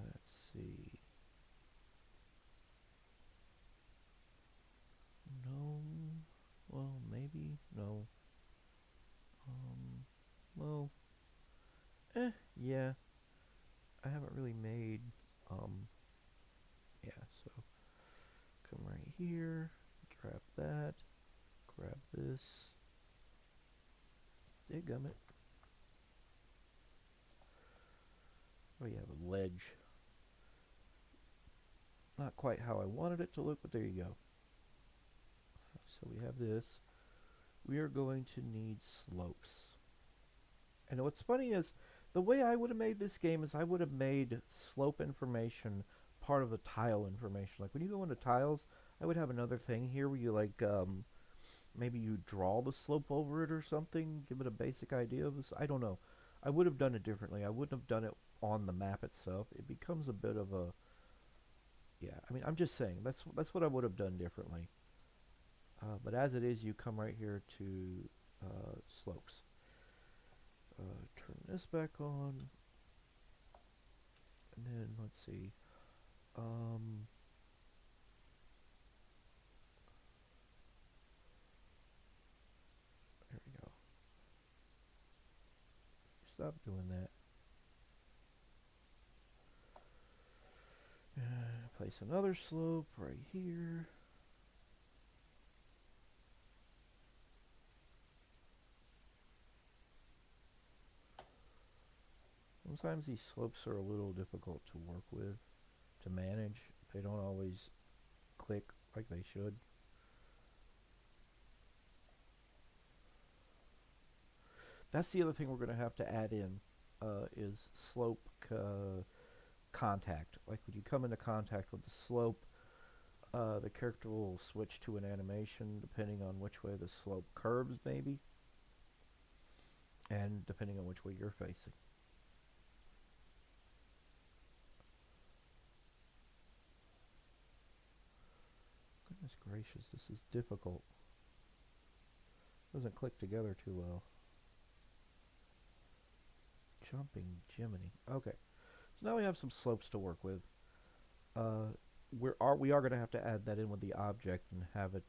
let's see. No. Well, maybe. No. Well. Yeah. I haven't really made, yeah, so come right here, grab that, grab this, dadgummit. Oh, you have a ledge. Not quite how I wanted it to look, but there you go. So we have this. We are going to need slopes. And what's funny is, the way I would have made this game is I would have made slope information part of the tile information. Like when you go into tiles, I would have another thing here where you like, maybe you draw the slope over it or something, give it a basic idea of this. I don't know. I would have done it differently. I wouldn't have done it on the map itself. It becomes a bit of a, yeah, I mean, I'm just saying, that's what I would have done differently. But as it is, you come right here to slopes. Turn this back on. And then, let's see. There we go. Stop doing that. Place another slope right here. Sometimes these slopes are a little difficult to work with, to manage. They don't always click like they should. That's the other thing we're going to have to add in, is slope contact. Like when you come into contact with the slope, the character will switch to an animation depending on which way the slope curves, maybe, and depending on which way you're facing. Goodness gracious, this is difficult. Doesn't click together too well. Jumping Jiminy. Okay, so now we have some slopes to work with. We are going to have to add that in with the object and have it,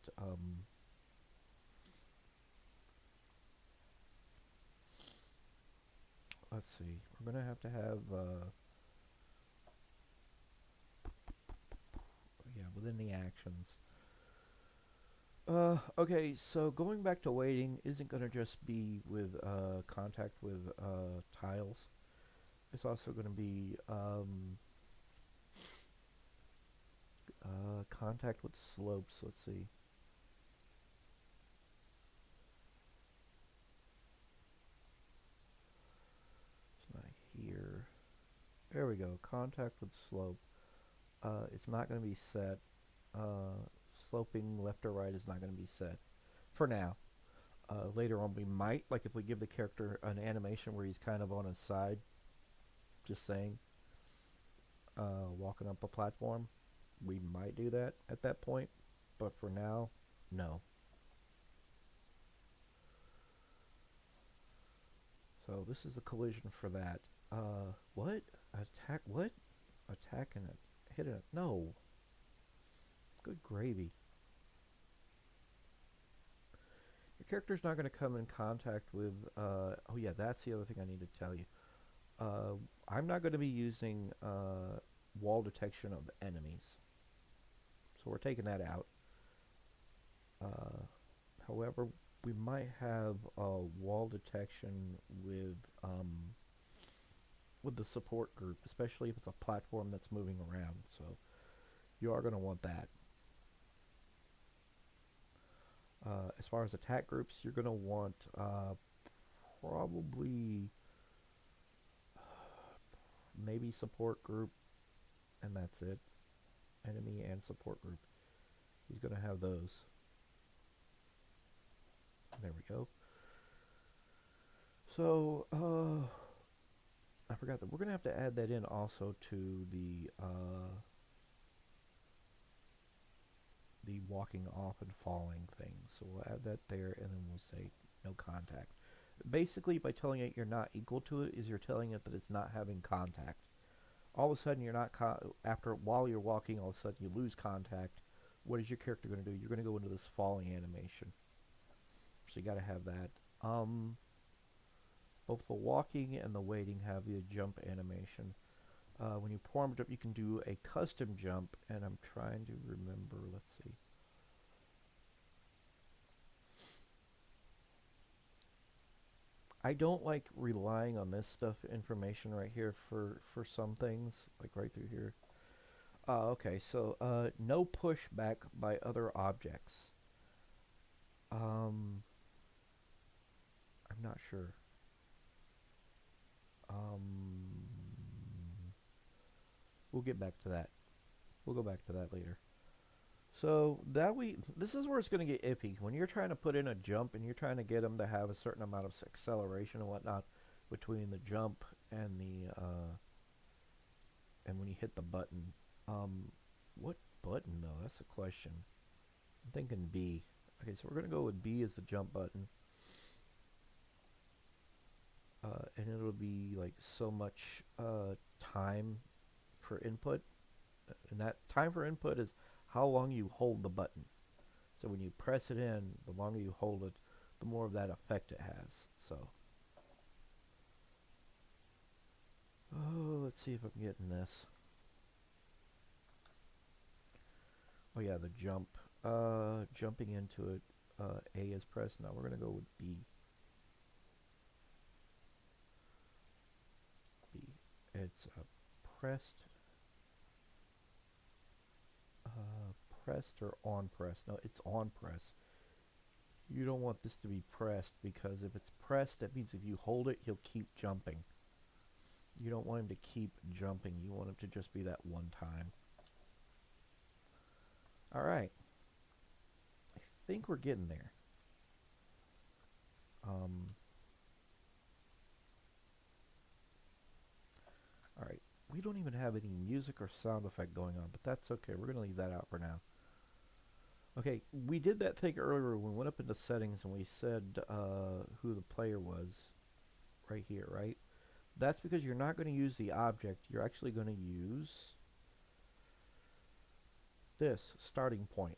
let's see, we're going to have, yeah, within the actions. Okay, so going back to weighting isn't going to just be with contact with tiles. It's also going to be contact with slopes. Let's see. It's not here. There we go. Contact with slope. It's not going to be set. Sloping left or right is not going to be set for now. Later on, we might, like if we give the character an animation where he's kind of on his side, just saying, walking up a platform, we might do that at that point. But for now, no. So this is the collision for that. What? Attack? What? Attack and a hit it? No. Good gravy. Your character's not going to come in contact with. Oh yeah, that's the other thing I need to tell you. I'm not going to be using wall detection of enemies, so we're taking that out. However, we might have wall detection with the support group, especially if it's a platform that's moving around. So you are going to want that. As far as attack groups, you're going to want probably maybe support group, and that's it. Enemy and support group. He's going to have those. There we go. So, I forgot that we're going to have to add that in also to the walking off and falling thing. So we'll add that there, and then we'll say no contact. Basically, by telling it you're not equal to it, is you're telling it that it's not having contact. All of a sudden, you're not while you're walking, all of a sudden you lose contact. What is your character going to do? You're going to go into this falling animation. So you got to have that. Both the walking and the waiting have the jump animation. When you perform a jump, you can do a custom jump, and I'm trying to remember. Let's see. I don't like relying on this stuff information right here for some things, like right through here. Okay, so no pushback by other objects. I'm not sure. We'll get back to that. We'll go back to that later. So this is where it's going to get iffy. When you're trying to put in a jump and you're trying to get them to have a certain amount of acceleration and whatnot between the jump and and when you hit the button. What button though? That's the question. I'm thinking B. Okay, so we're going to go with B as the jump button. And it'll be like so much time for input. And that time for input is how long you hold the button. So when you press it in, the longer you hold it, the more of that effect it has. So, oh, let's see if I'm getting this. Oh yeah, the jump. Jumping into it, A is pressed. Now we're going to go with B. It's pressed. Pressed or on press? No, it's on press. You don't want this to be pressed, because if it's pressed, that means if you hold it, he'll keep jumping. You don't want him to keep jumping. You want him to just be that one time. Alright. I think we're getting there. Alright. We don't even have any music or sound effect going on, but that's okay. We're going to leave that out for now. Okay, we did that thing earlier when we went up into settings and we said who the player was right here, right? That's because you're not going to use the object. You're actually going to use this starting point.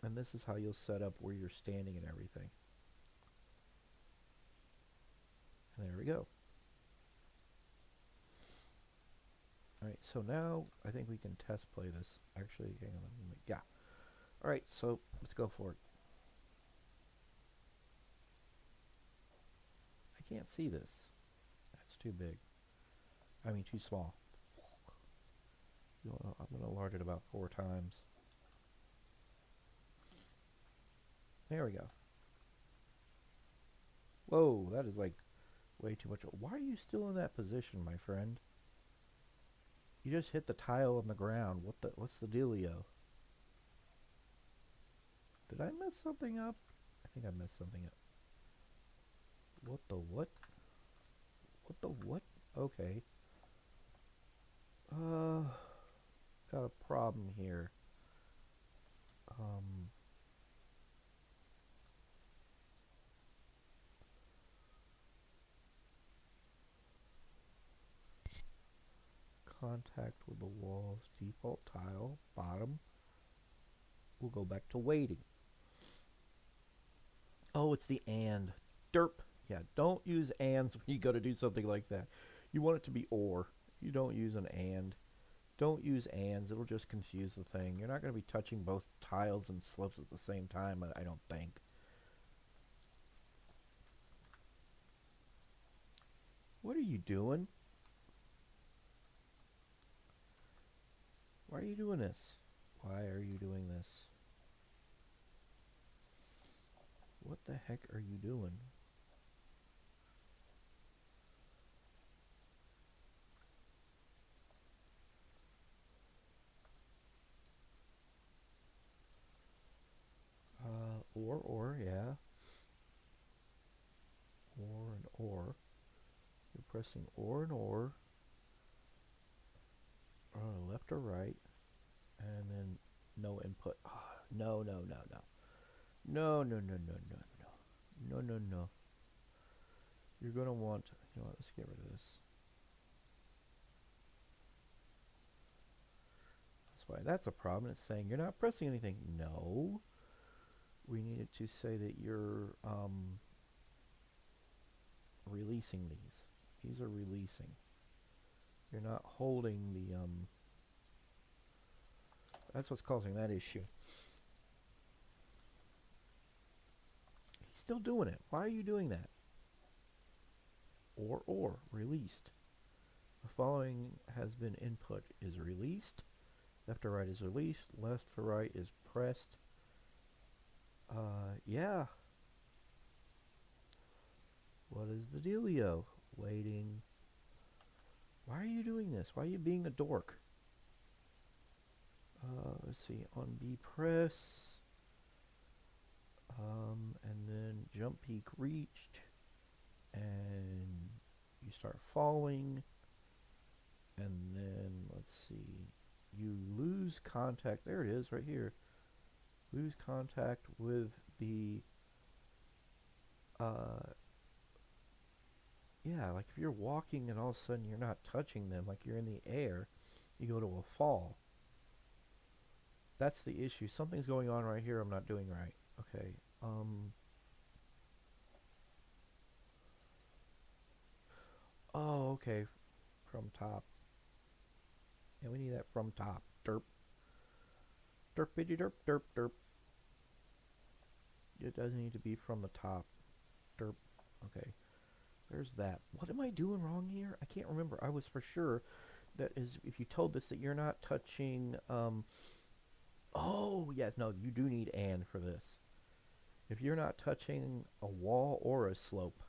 And this is how you'll set up where you're standing and everything. And there we go. Alright, so now I think we can test play this. Actually, hang on. Yeah. Alright, so let's go for it. I can't see this. That's too big. I mean, too small. I'm going to enlarge it about 4 times. There we go. Whoa, that is like way too much. Why are you still in that position, my friend? You just hit the tile on the ground. What's the dealio? Did I mess something up? I think I messed something up. What the what? What the what? Okay. Got a problem here. Contact with the wall's default tile, bottom. We'll go back to waiting. Oh, it's the and. Derp. Yeah, don't use ands when you go to do something like that. You want it to be or. You don't use an and. Don't use ands. It'll just confuse the thing. You're not going to be touching both tiles and slopes at the same time, I don't think. What are you doing? Why are you doing this? Why are you doing this? What the heck are you doing? Or, yeah. Or and or. You're pressing or and or. Left or right. And then no input. Oh, no, no, no, no. No, no, no, no, no, no. No, no, no. You're going to want, you know what, let's get rid of this. That's why that's a problem. It's saying you're not pressing anything. No. We needed to say that you're releasing these. These are releasing. You're not holding the that's what's causing that issue. He's still doing it. Why are you doing that? Or released. The following has been input is released. Left to right is released. Left to right is pressed. Yeah. What is the dealio? Waiting. Why are you doing this? Why are you being a dork? Let's see. On B press. And then jump peak reached. And you start falling. And then, let's see. You lose contact. There it is, right here. Lose contact with the yeah, like if you're walking and all of a sudden you're not touching them, like you're in the air, you go to a fall. That's the issue. Something's going on right here I'm not doing right. Okay. Oh, okay. From top. Yeah, we need that from top. Derp. Derpity derp derp derp. It doesn't need to be from the top. Derp. Okay. There's that. What am I doing wrong here? I can't remember. I was for sure that is if you told this that you're not touching oh yes, no, you do need and for this. If you're not touching a wall or a slope,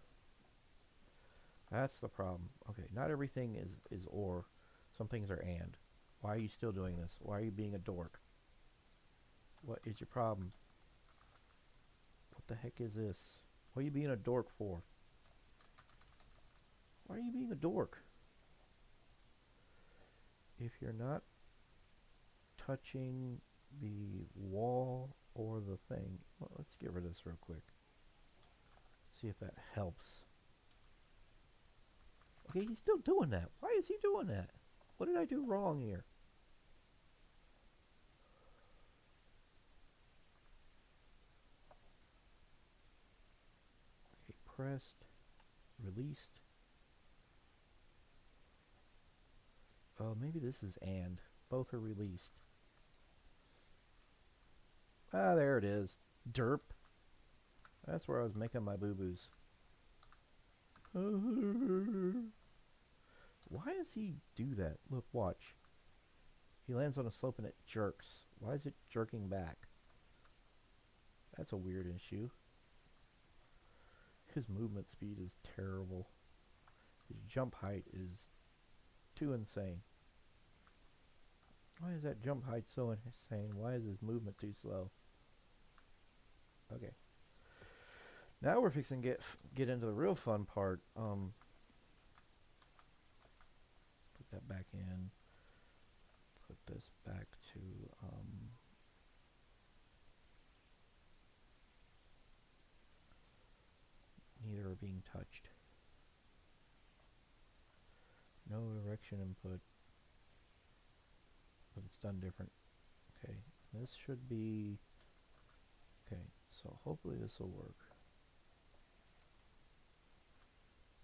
that's the problem. Okay, not everything is or. Some things are and. Why are you still doing this? Why are you being a dork? What is your problem? What the heck is this? What are you being a dork for? Why are you being a dork? If you're not touching the wall or the thing, well, let's get rid of this real quick. See if that helps. Okay, he's still doing that. Why is he doing that? What did I do wrong here? Okay, pressed, released. Oh, maybe this is and. Both are released. Ah, there it is. Derp. That's where I was making my boo-boos. Why does he do that? Look, watch. He lands on a slope and it jerks. Why is it jerking back? That's a weird issue. His movement speed is terrible. His jump height is too insane. Why is that jump height so insane? Why is his movement too slow? Okay. Now we're fixing to get into the real fun part. Put that back in. Put this back to neither are being touched. No direction input, but it's done different. Okay, this should be okay. So hopefully this will work.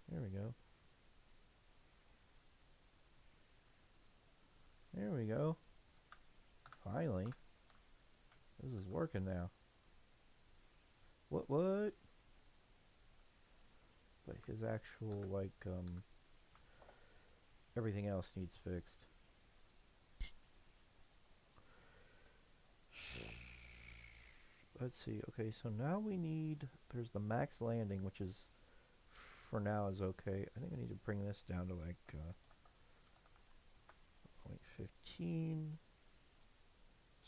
There we go. There we go. Finally. This is working now. What? But his actual, like, everything else needs fixed. Let's see. Okay, so now we need, there's the max landing, which is, for now, is okay. I think I need to bring this down to, like, 0.15.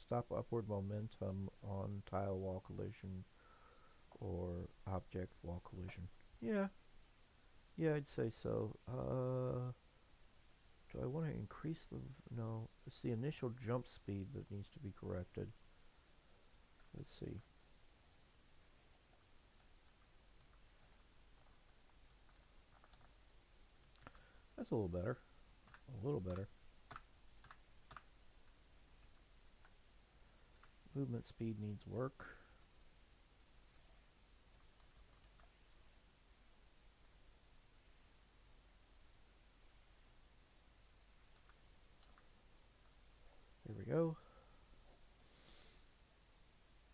Stop upward momentum on tile wall collision or object wall collision. Yeah, I'd say so. Do I want to increase the... No, it's the initial jump speed that needs to be corrected. Let's see. That's a little better. A little better. Movement speed needs work. There we go.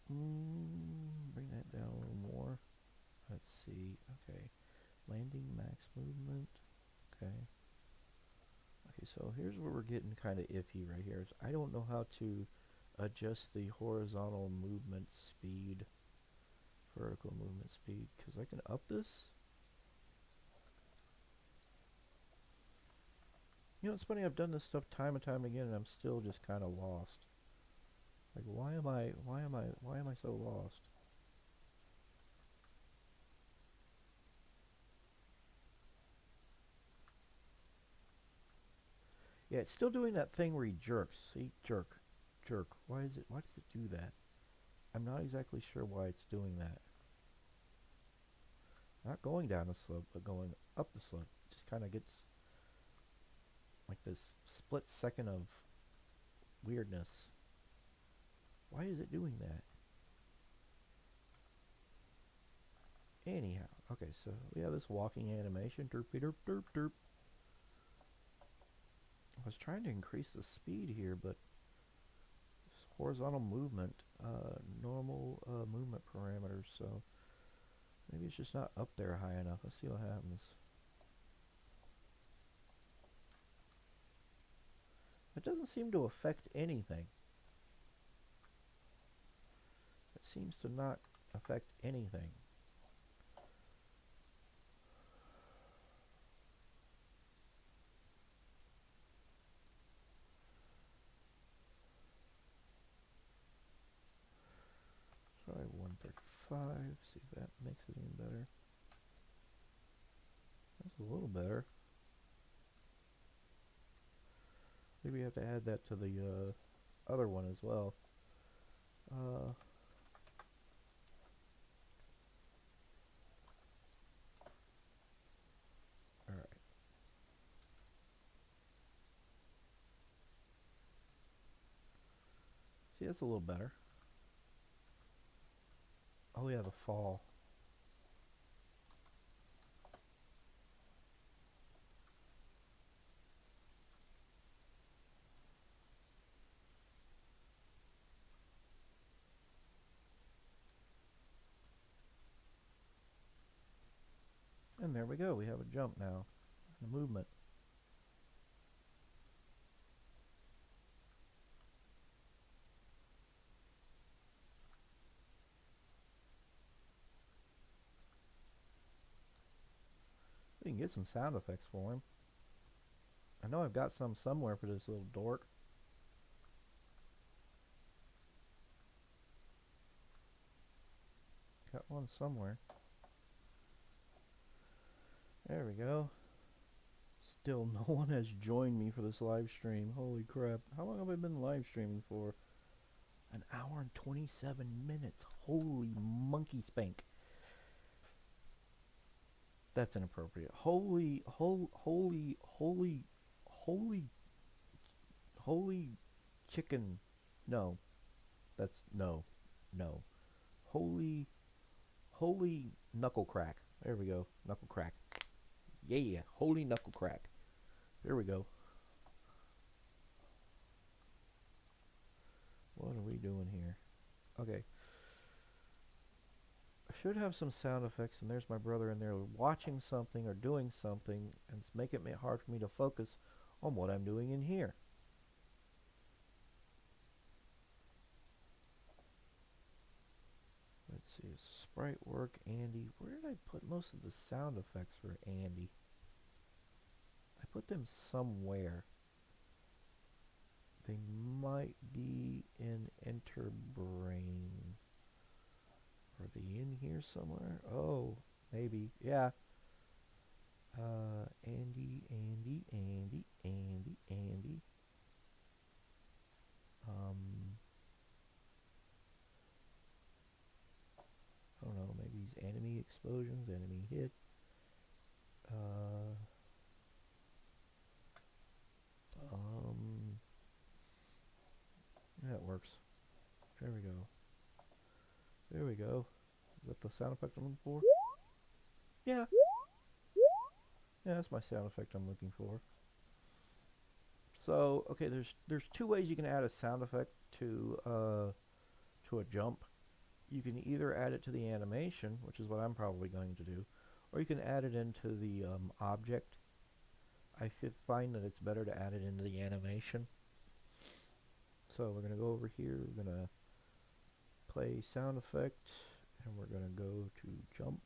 Bring that down a little more. Let's see. Okay. Landing max movement. Okay. Okay, so here's where we're getting kind of iffy right here. Is I don't know how to adjust the horizontal movement speed, vertical movement speed, because I can up this. You know, it's funny, I've done this stuff time and time again and I'm still just kind of lost. Like, why am I so lost? Yeah, it's still doing that thing where he jerks. See, jerk. Why does it do that? I'm not exactly sure why it's doing that. Not going down the slope, but going up the slope. It just kind of gets like this split second of weirdness. Why is it doing that? Anyhow, okay, so we have this walking animation. Derp, derp, derp, derp. I was trying to increase the speed here, but horizontal movement, normal movement parameters, so maybe it's just not up there high enough. Let's see what happens. It doesn't seem to affect anything. It seems to not affect anything. Try 135, see if that makes it any better. That's a little better. Maybe we have to add that to the other one as well. Alright. See, that's a little better. Oh yeah, the fall. And there we go, we have a jump now, and a movement. We can get some sound effects for him. I know I've got some somewhere for this little dork. Got one somewhere. There we go. Still no one has joined me for this live stream. Holy crap. How long have I been live streaming for? An hour and 27 minutes. Holy monkey spank. That's inappropriate. Holy chicken. No. That's no. No. Holy knuckle crack. There we go. Knuckle crack. Yeah. Holy knuckle crack. There we go. What are we doing here? Okay. I should have some sound effects, and there's my brother in there watching something or doing something, and it's making it hard for me to focus on what I'm doing in here. Let's see, sprite work, Andy. Where did I put most of the sound effects for Andy? I put them somewhere. They might be in Enterbrain. Are they in here somewhere? Oh, maybe. Yeah. Andy. I don't know. Maybe these enemy explosions, enemy hit. Yeah, it works. There we go. There we go. Is that the sound effect I'm looking for? Yeah. Yeah, that's my sound effect I'm looking for. So, okay, there's two ways you can add a sound effect to a jump. You can either add it to the animation, which is what I'm probably going to do, or you can add it into the object. I find that it's better to add it into the animation. So we're going to go over here, we're going to play sound effect, and we're going to go to jump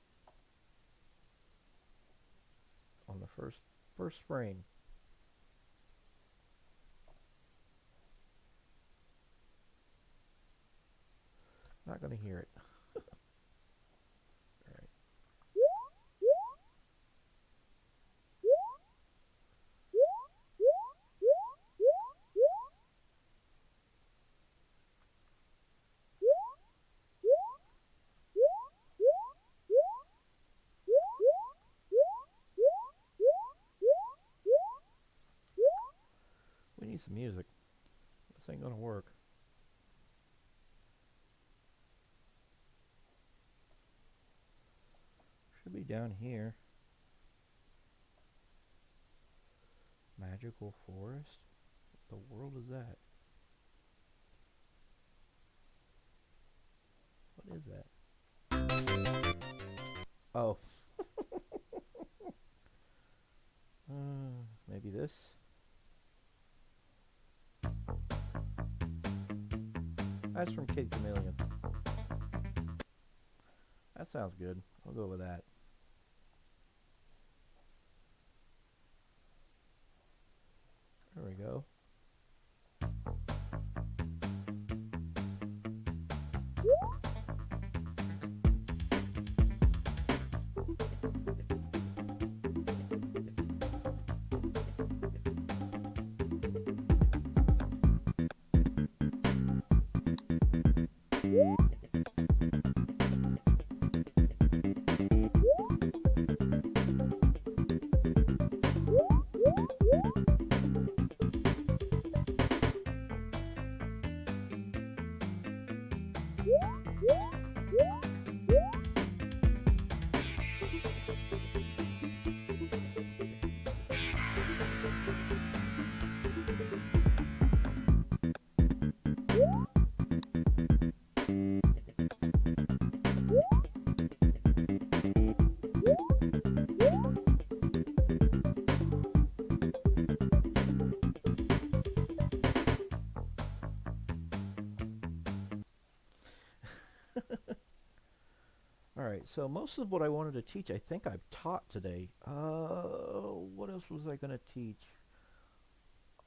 on the first frame. Not going to hear it. All right. We need some music. This ain't going to work. Should be down here. Magical forest? What the world is that? What is that? Oh. Maybe this? That's from Kid Chameleon. That sounds good. I'll go with that. There we go. Alright, so most of what I wanted to teach, I think I've taught today. What else was I going to teach?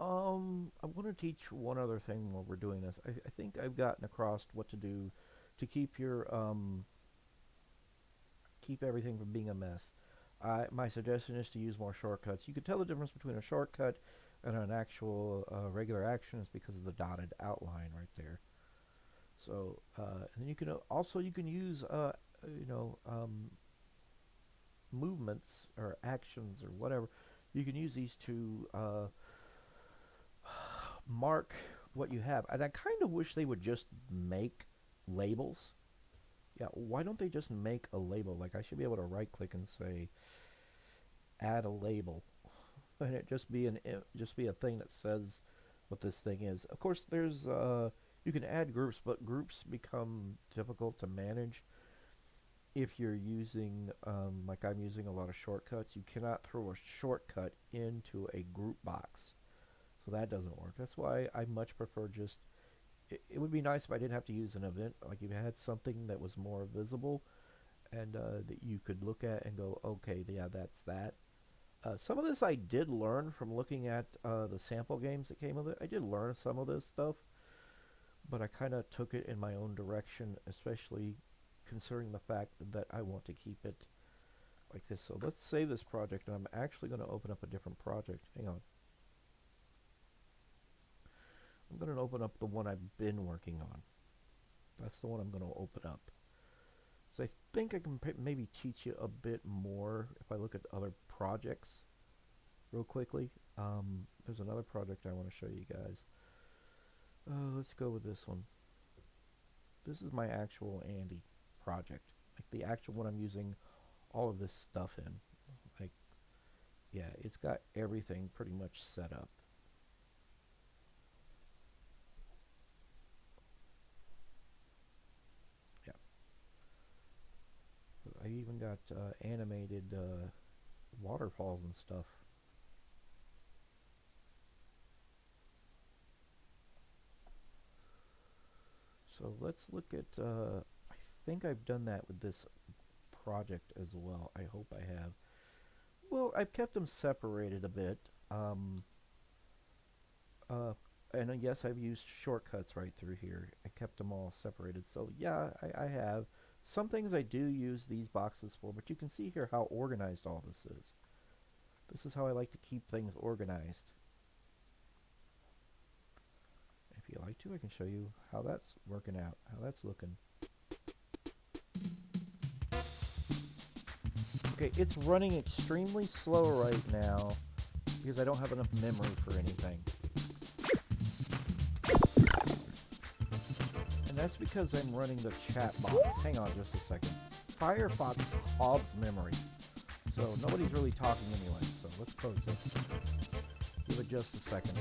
I'm going to teach one other thing while we're doing this. I think I've gotten across what to do to keep your, keep everything from being a mess. My suggestion is to use more shortcuts. You can tell the difference between a shortcut and an actual regular action is because of the dotted outline right there. So, and then you can also you can use you know movements or actions or whatever. You can use these to mark what you have. And I kind of wish they would just make labels. Yeah, why don't they just make a label? Like I should be able to right click and say add a label, and it just be a thing that says what this thing is. Of course, there's you can add groups, but groups become difficult to manage if you're using like I'm using a lot of shortcuts. You cannot throw a shortcut into a group box, so that doesn't work. That's why I much prefer just it would be nice if I didn't have to use an event, like if you had something that was more visible and that you could look at and go, okay, yeah, that's that. Some of this I did learn from looking at the sample games that came with it. I did learn some of this stuff, but I kind of took it in my own direction, especially considering the fact that I want to keep it like this. So let's save this project, and I'm actually going to open up a different project. Hang on. I'm going to open up the one I've been working on. That's the one I'm going to open up. So I think I can maybe teach you a bit more if I look at other projects real quickly. There's another project I want to show you guys. Let's go with this one. This is my actual Andy project, like the actual one I'm using all of this stuff in. Like, yeah, it's got everything pretty much set up. Yeah. I even got animated waterfalls and stuff. So let's look at, I think I've done that with this project as well. I hope I have. Well, I've kept them separated a bit. And yes, I've used shortcuts right through here. I kept them all separated. So yeah, I have. Some things I do use these boxes for, but you can see here how organized all this is. This is how I like to keep things organized. If you like to, I can show you how that's working out, how that's looking. Okay, it's running extremely slow right now because I don't have enough memory for anything. And that's because I'm running the chat box. Hang on just a second. Firefox hogs memory. So nobody's really talking anyway, so let's close this. Give it just a second.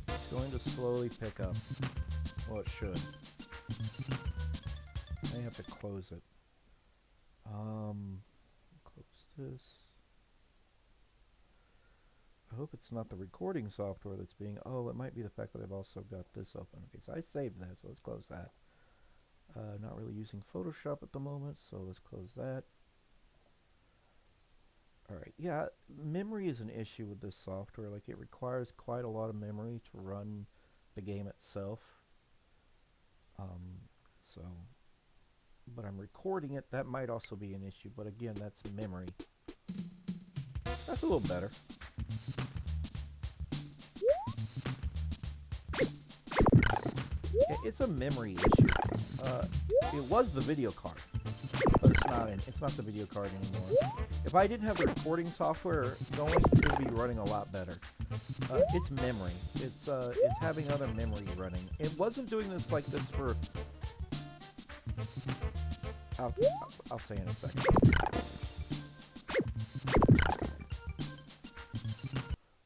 It's going to slowly pick up. Well, it should. I have to close it. Close this. I hope it's not the recording software that's being... Oh, it might be the fact that I've also got this open. Okay, so I saved that, so let's close that. Not really using Photoshop at the moment, so let's close that. Alright, yeah, memory is an issue with this software. Like, it requires quite a lot of memory to run the game itself. But I'm recording it. That might also be an issue, but again, that's memory. That's a little better. It's a memory issue. It was the video card, but it's not the video card anymore. If I didn't have the recording software going, it would be running a lot better. It's memory. It's having other memory running. It wasn't doing this like this for... I'll say in a second.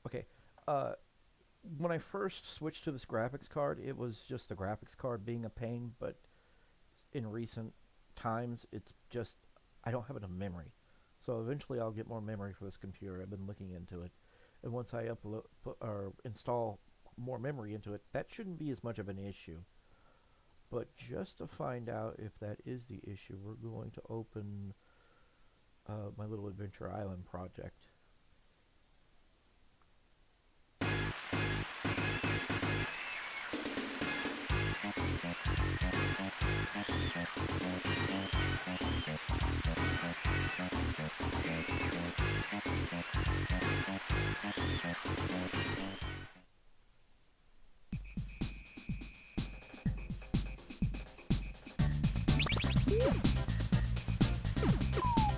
Okay. When I first switched to this graphics card, it was just the graphics card being a pain, but in recent times, it's just, I don't have enough memory. So eventually I'll get more memory for this computer. I've been looking into it. And once I install more memory into it, that shouldn't be as much of an issue. But just to find out if that is the issue, we're going to open my little Adventure Island project.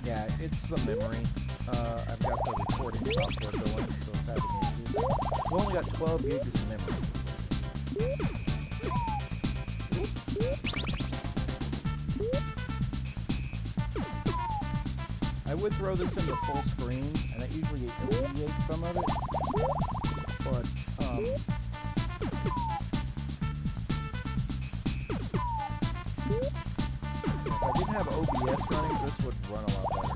Yeah, it's the memory. I've got the recording software going, so it's having issues. We've only got 12 gigs of memory. I would throw this into full screen, and that usually alleviates some of it, but, if I didn't have OBS running, this would run a lot better.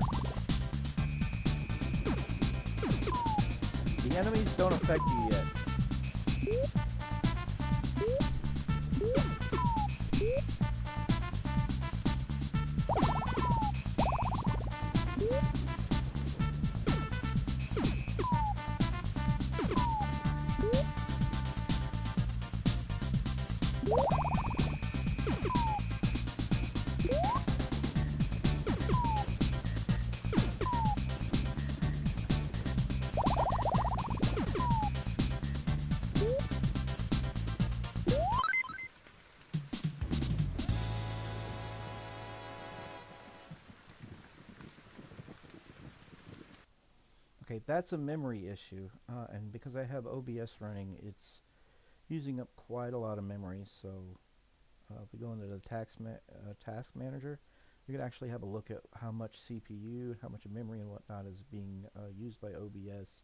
The enemies don't affect you yet. Okay, that's a memory issue, and because I have OBS running, it's using up quite a lot of memory. So if we go into the task manager, we can actually have a look at how much CPU, how much memory and whatnot is being used by OBS.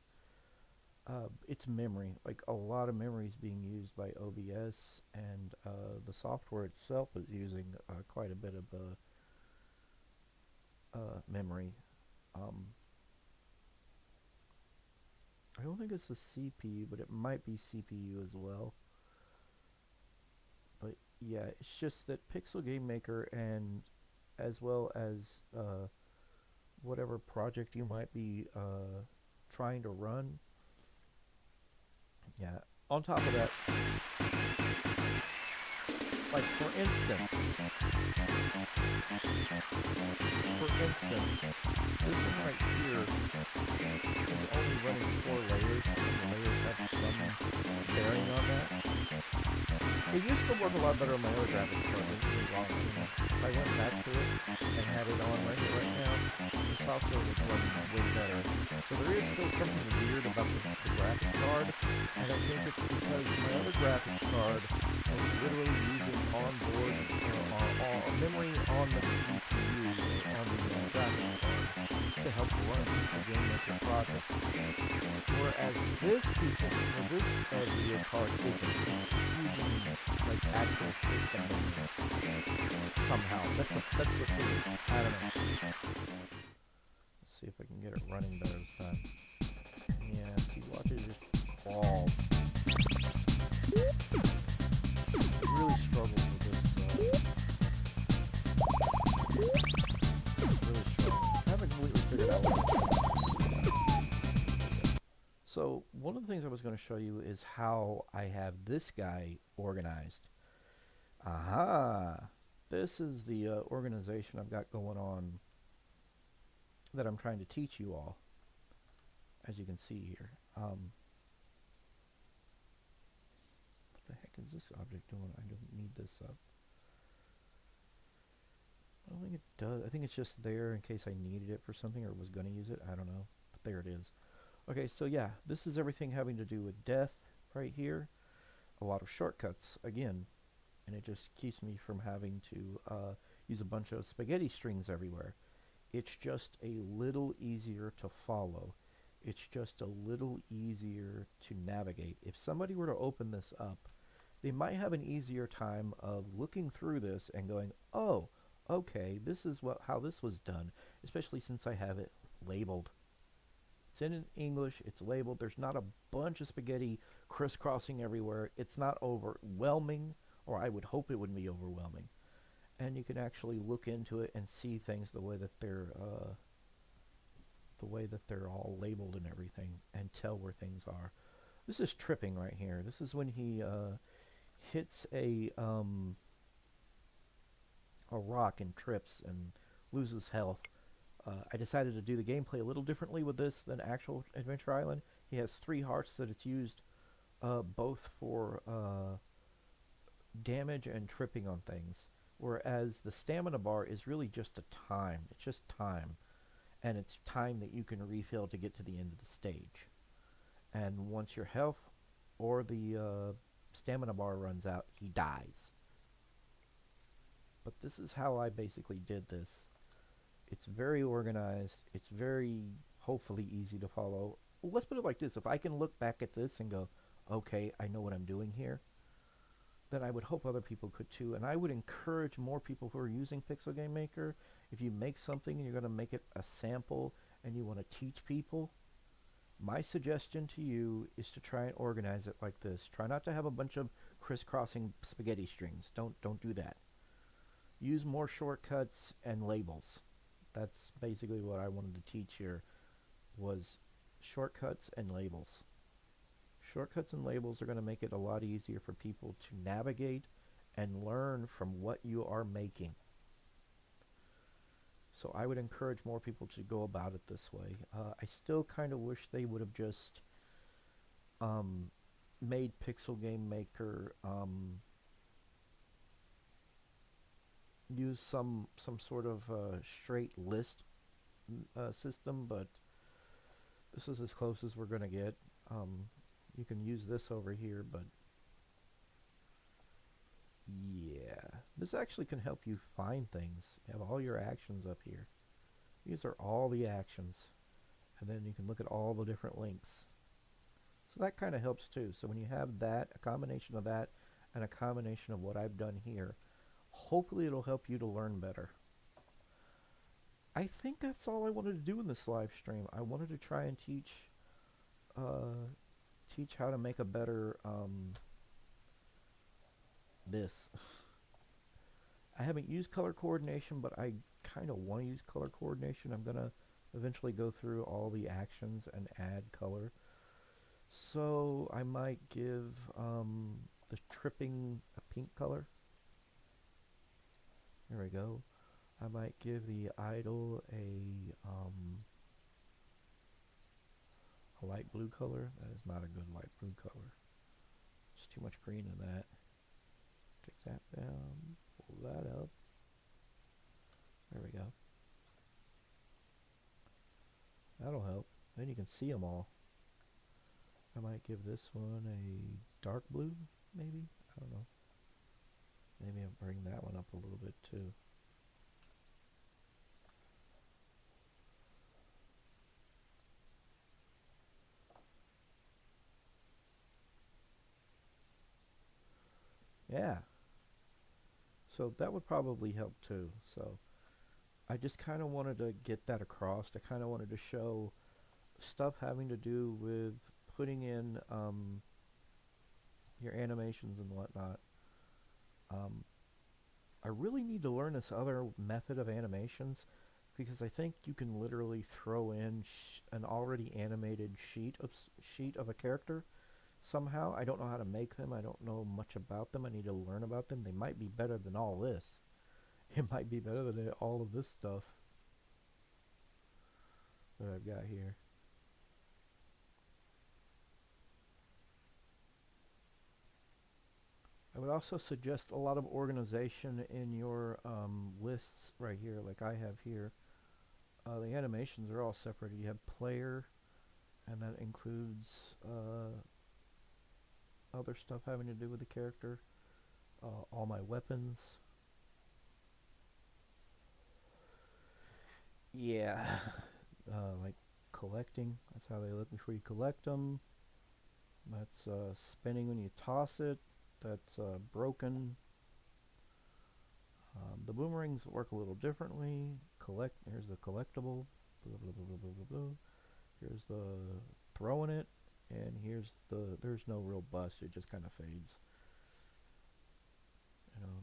It's memory, like a lot of memory is being used by OBS, and the software itself is using quite a bit of memory. I don't think it's the CPU, but it might be CPU as well. But yeah, it's just that Pixel Game Maker, and as well as whatever project you might be trying to run. Yeah, on top of that, like for instance, this one right here is only running 4 layers, and the layers have some bearing on that. It used to work a lot better on my other graphics card, don't get me wrong. If I went back to it and had it on right now, the software would run way better. So there is still something weird about the graphics card, and I think it's because my other graphics card was literally using onboard memory on the GPU, on the graphics card, to help run Pixel Game Maker projects. Whereas this video card isn't. It's using like actual system memory somehow. That's the thing. I don't know. Let's see if I can get it running better this time. Yeah, see, watch it just crawl. It really struggles with this. Really struggling. I haven't completely figured out what. So one of the things I was going to show you is how I have this guy organized. Aha! This is the organization I've got going on that I'm trying to teach you all, as you can see here. What the heck is this object doing? I don't need this up. I don't think it does. I think it's just there in case I needed it for something or was going to use it. I don't know. But there it is. Okay, so yeah, this is everything having to do with death right here. A lot of shortcuts, again. And it just keeps me from having to use a bunch of spaghetti strings everywhere. It's just a little easier to follow. It's just a little easier to navigate. If somebody were to open this up, they might have an easier time of looking through this and going, oh, okay, this is how this was done, especially since I have it labeled. It's in English, it's labeled, there's not a bunch of spaghetti crisscrossing everywhere. It's not overwhelming, or I would hope it wouldn't be overwhelming. And you can actually look into it and see things the way that they're all labeled and everything, and tell where things are. This is tripping right here. This is when he hits a rock and trips and loses health. I decided to do the gameplay a little differently with this than actual Adventure Island. He has 3 hearts that it's used both for damage and tripping on things. Whereas the stamina bar is really just a time. It's just time. And it's time that you can refill to get to the end of the stage. And once your health or the stamina bar runs out, he dies. But this is how I basically did this. It's very organized. It's very, hopefully, easy to follow. Well, let's put it like this. If I can look back at this and go, okay, I know what I'm doing here, then I would hope other people could too. And I would encourage more people who are using Pixel Game Maker, if you make something and you're going to make it a sample and you want to teach people, my suggestion to you is to try and organize it like this. Try not to have a bunch of crisscrossing spaghetti strings. Don't do that. Use more shortcuts and labels. That's basically what I wanted to teach here, was shortcuts and labels. Shortcuts and labels are going to make it a lot easier for people to navigate and learn from what you are making. So I would encourage more people to go about it this way. I still kind of wish they would have just made Pixel Game Maker use some sort of straight list system, but this is as close as we're going to get. You can use this over here, but yeah, this actually can help you find things. You have all your actions up here. These are all the actions, and then you can look at all the different links. So that kind of helps too. So when you have that, a combination of that and a combination of what I've done here, hopefully it'll help you to learn better. I think that's all I wanted to do in this live stream. I wanted to try and teach how to make a better this. I haven't used color coordination, but I kind of want to use color coordination. I'm going to eventually go through all the actions and add color. So I might give the tripping a pink color. There we go. I might give the idle a light blue color. That is not a good light blue color. There's too much green in that. Take that down. Pull that up. There we go. That'll help. Then you can see them all. I might give this one a dark blue, maybe? I don't know. Maybe I'll bring that one up a little bit too. Yeah. So that would probably help too. So I just kind of wanted to get that across. I kind of wanted to show stuff having to do with putting in your animations and whatnot. I really need to learn this other method of animations, because I think you can literally throw in an already animated sheet of a character somehow. I don't know how to make them. I don't know much about them. I need to learn about them. They might be better than all this. It might be better than all of this stuff that I've got here. I would also suggest a lot of organization in your lists right here, like I have here. The animations are all separated. You have player, and that includes other stuff having to do with the character. All my weapons. Yeah, like collecting. That's how they look before you collect them. That's spinning when you toss it. That's broken. The boomerangs work a little differently. Here's the collectible. Blah, blah, blah, blah, blah, blah. Here's the throwing it, and here's there's no real bust. It just kind of fades.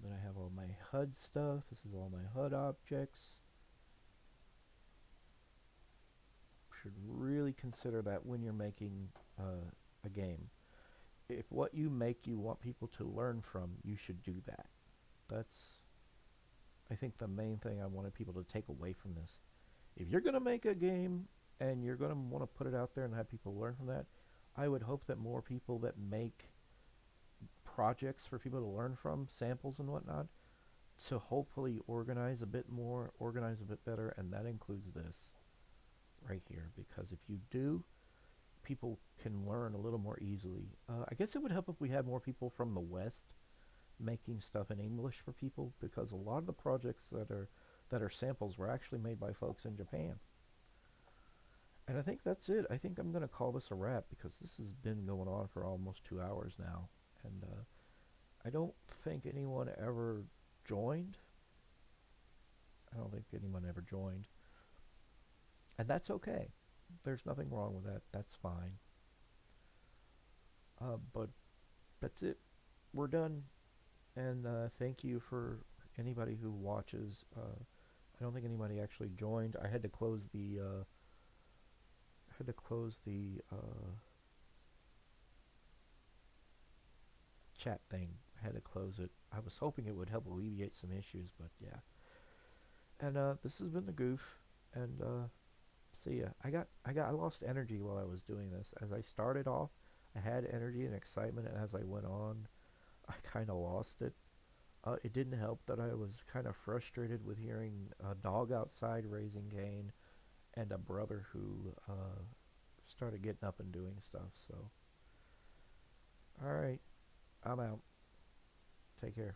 Then I have all my HUD stuff. This is all my HUD objects. Should really consider that when you're making a game. If what you make you want people to learn from, you should do that. That's, I think, the main thing I wanted people to take away from this. If you're going to make a game and you're going to want to put it out there and have people learn from that, I would hope that more people that make projects for people to learn from, samples and whatnot, to hopefully organize a bit more, organize a bit better, and that includes this right here, because if you do, people can learn a little more easily. I guess it would help if we had more people from the West making stuff in English for people, because a lot of the projects that are samples were actually made by folks in Japan. And I think that's it. I think I'm going to call this a wrap because this has been going on for almost 2 hours now. And I don't think anyone ever joined. I don't think anyone ever joined. And that's okay. There's nothing wrong with that. That's fine. But that's it. We're done. And thank you for anybody who watches. I don't think anybody actually joined. I had to close the chat thing. I had to close it. I was hoping it would help alleviate some issues, but yeah. And this has been the Goof, and see ya. I lost energy while I was doing this. As I started off, I had energy and excitement, and as I went on, I kind of lost it. It didn't help that I was kind of frustrated with hearing a dog outside raising Cain and a brother who started getting up and doing stuff. So, alright, I'm out. Take care.